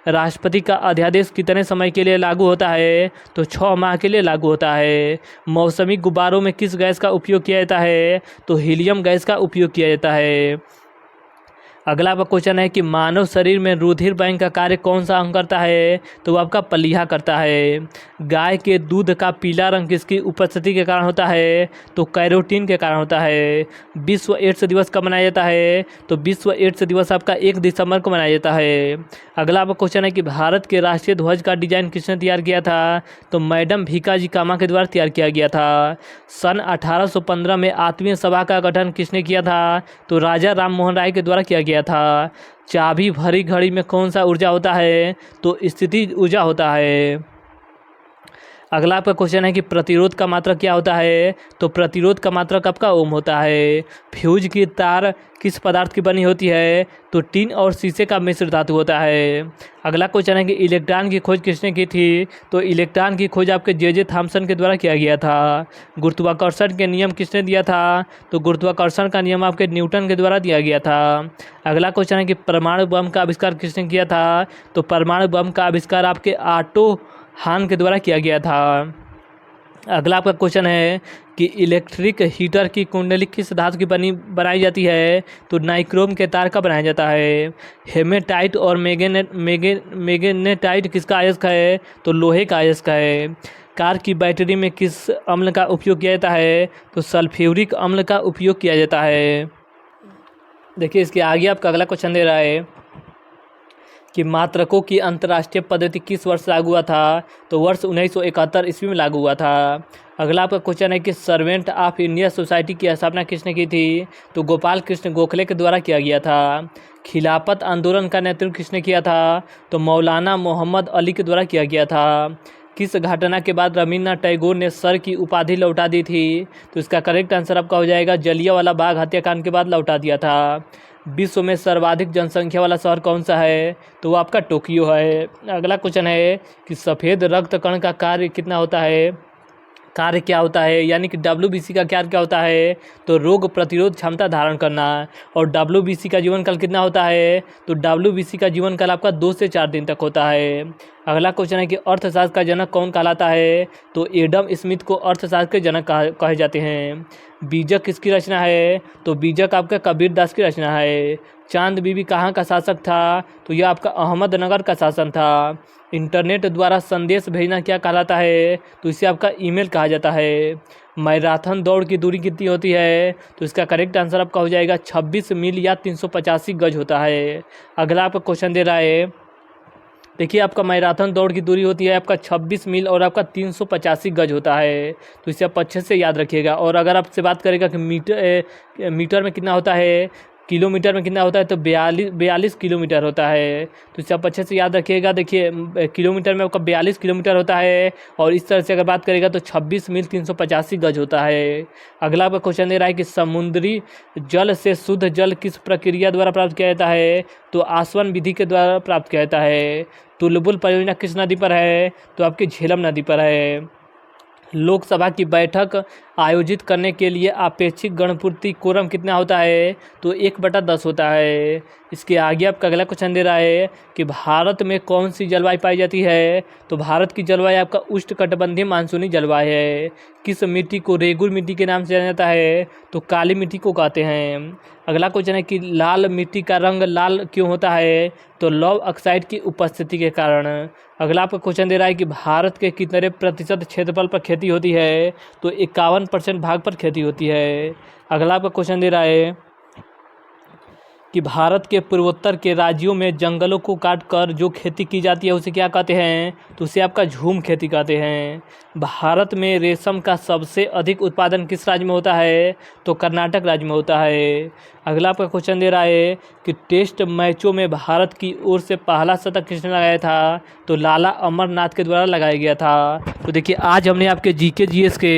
राष्ट्रपति का अध्यादेश कितने समय के लिए लागू होता है। तो 6 माह के लिए लागू होता है। मौसमी गुब्बारों में किस गैस का उपयोग किया जाता है। तो हीलियम गैस का उपयोग किया जाता है। अगला आपका क्वेश्चन है कि मानव शरीर में रुधिर बैंक का कार्य कौन सा अंग करता है। तो वो आपका प्लीहा करता है। गाय के दूध का पीला रंग किसकी उपस्थिति के कारण होता है। तो कैरोटीन के कारण होता है। विश्व एड्स दिवस कब मनाया जाता है। तो विश्व एड्स दिवस आपका 1 दिसंबर को मनाया जाता है। अगला आपका क्वेश्चन है कि भारत के राष्ट्रीय ध्वज का डिजाइन किसने तैयार किया था। तो मैडम भीकाजी कामा के द्वारा तैयार किया गया था। सन 1815 में आत्मीय सभा का गठन किसने किया था। तो राजा राम मोहन राय के द्वारा किया गया था। चाबी भरी घड़ी में कौन सा ऊर्जा होता है। तो स्थिति ऊर्जा होता है। अगला आपका क्वेश्चन है कि प्रतिरोध का मात्रक क्या होता है। तो प्रतिरोध का मात्रक आपका ओम होता है। फ्यूज की तार किस पदार्थ की बनी होती है। तो टिन और शीशे का मिश्र धातु होता है। अगला क्वेश्चन है कि इलेक्ट्रॉन की खोज किसने की थी। तो इलेक्ट्रॉन की खोज आपके जे थॉमसन के द्वारा किया गया था। गुरुत्वाकर्षण के नियम किसने दिया था। तो गुरुत्वाकर्षण का नियम आपके न्यूटन के द्वारा दिया गया था। अगला क्वेश्चन है कि परमाणु बम का आविष्कार किसने किया था। तो परमाणु बम का आविष्कार आपके ऑटो हान के द्वारा किया गया था। अगला आपका क्वेश्चन है कि इलेक्ट्रिक हीटर की कुंडली किस धातु की बनाई जाती है। तो नाइक्रोम के तार का बनाया जाता है। हेमेटाइट और मैग्नेटाइट किसका अयस्क है। तो लोहे का अयस्क है। कार की बैटरी में किस अम्ल का उपयोग किया जाता है। तो सल्फ्यूरिक अम्ल का उपयोग किया जाता है। देखिए इसके आगे आपका अगला क्वेश्चन दे रहा है कि मात्रकों की अंतर्राष्ट्रीय पद्धति किस वर्ष लागू हुआ था। तो वर्ष 1971 ईस्वी में लागू हुआ था। अगला आपका क्वेश्चन है कि सर्वेंट ऑफ इंडिया सोसाइटी की स्थापना किसने की थी। तो गोपाल कृष्ण गोखले के द्वारा किया गया था। खिलाफत आंदोलन का नेतृत्व किसने किया था। तो मौलाना मोहम्मद अली के द्वारा किया गया था। किस घटना के बाद रविन्द्रनाथ टैगोर ने सर की उपाधि लौटा दी थी। तो इसका करेक्ट आंसर आपका हो जाएगा जलियांवाला बाग हत्याकांड के बाद लौटा दिया था। विश्व में सर्वाधिक जनसंख्या वाला शहर कौन सा है। तो वो आपका टोक्यो है। अगला क्वेश्चन है कि सफ़ेद रक्त कण का कार्य कितना होता है। कार्य क्या होता है यानी कि WBC का कार्य क्या होता है। तो रोग प्रतिरोध क्षमता धारण करना। और WBC का जीवन काल कितना होता है। तो WBC का जीवन काल आपका 2 से 4 दिन तक होता है। अगला क्वेश्चन है कि अर्थशास्त्र का जनक कौन कहलाता है। तो एडम स्मिथ को अर्थशास्त्र के जनक कहे जाते हैं। बीजक किसकी रचना है। तो बीजक आपका कबीर दास की रचना है। चांद बीबी कहाँ का शासक था। तो यह आपका अहमदनगर का शासन था। इंटरनेट द्वारा संदेश भेजना क्या कहलाता है। तो इसे आपका ईमेल कहा जाता है। मैराथन दौड़ की दूरी कितनी होती है। तो इसका करेक्ट आंसर आपका हो जाएगा 26 मील या 385 गज होता है। अगला आपका क्वेश्चन दे रहा है, देखिए आपका मैराथन दौड़ की दूरी होती है आपका 26 मील और आपका 385 गज होता है। तो इसे आप अच्छे से याद रखिएगा। और अगर आपसे बात करेगा कि मीटर में कितना होता है, किलोमीटर में कितना होता है, तो 42 किलोमीटर होता है। तो इसे आप अच्छे से याद रखिएगा। देखिए किलोमीटर में आपका 42 किलोमीटर होता है और इस तरह से अगर बात करेगा तो 26 मील 385 गज होता है। अगला आपका क्वेश्चन दे रहा है कि समुद्री जल से शुद्ध जल किस प्रक्रिया द्वारा प्राप्त किया जाता है। तो आसवन विधि के द्वारा प्राप्त किया जाता है। तुलबुल परियोजना किस नदी पर है। तो आपकी झेलम नदी पर है। लोकसभा की बैठक आयोजित करने के लिए अपेक्षित गणपूर्ति कोरम कितना होता है? तो 1/10 होता है। इसके आगे आपका अगला क्वेश्चन दे रहा है कि भारत में कौन सी जलवायु पाई जाती है? तो भारत की जलवायु आपका उष्णकटिबंधीय मानसूनी जलवायु है। किस मिट्टी को रेगुर मिट्टी के नाम से जाना जाता है? तो काली मिट्टी को कहते हैं। अगला क्वेश्चन है कि लाल मिट्टी का रंग लाल क्यों होता है? तो लौह ऑक्साइड की उपस्थिति के कारण। अगला आपका क्वेश्चन दे रहा है कि भारत के कितने प्रतिशत क्षेत्रफल पर खेती होती है? तो 51% भाग पर खेती होती है। अगला आपका क्वेश्चन दे रहा है कि भारत के पूर्वोत्तर के राज्यों में जंगलों को काटकर जो खेती की जाती है उसे क्या कहते हैं? तो उसे आपका झूम खेती कहते हैं। भारत में रेशम का सबसे अधिक उत्पादन किस राज्य में होता है? तो कर्नाटक राज्य में होता है। अगला आपका क्वेश्चन दे रहा है कि टेस्ट मैचों में भारत की ओर से पहला शतक किसने लगाया था? तो लाला अमरनाथ के द्वारा लगाया गया था। तो देखिए आज हमने आपके जीके जीएस के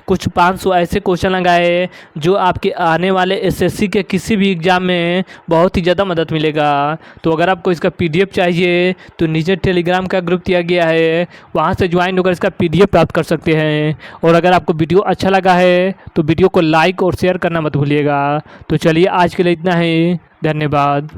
कुछ 500 ऐसे क्वेश्चन लगाए जो आपके आने वाले एसएससी के किसी भी एग्ज़ाम में बहुत ही ज़्यादा मदद मिलेगा। तो अगर आपको इसका पीडीएफ चाहिए तो नीचे टेलीग्राम का ग्रुप दिया गया है, वहाँ से ज्वाइन होकर इसका पीडीएफ प्राप्त कर सकते हैं। और अगर आपको वीडियो अच्छा लगा है तो वीडियो को लाइक और शेयर करना मत भूलिएगा। तो चलिए आज के लिए इतना ही, धन्यवाद।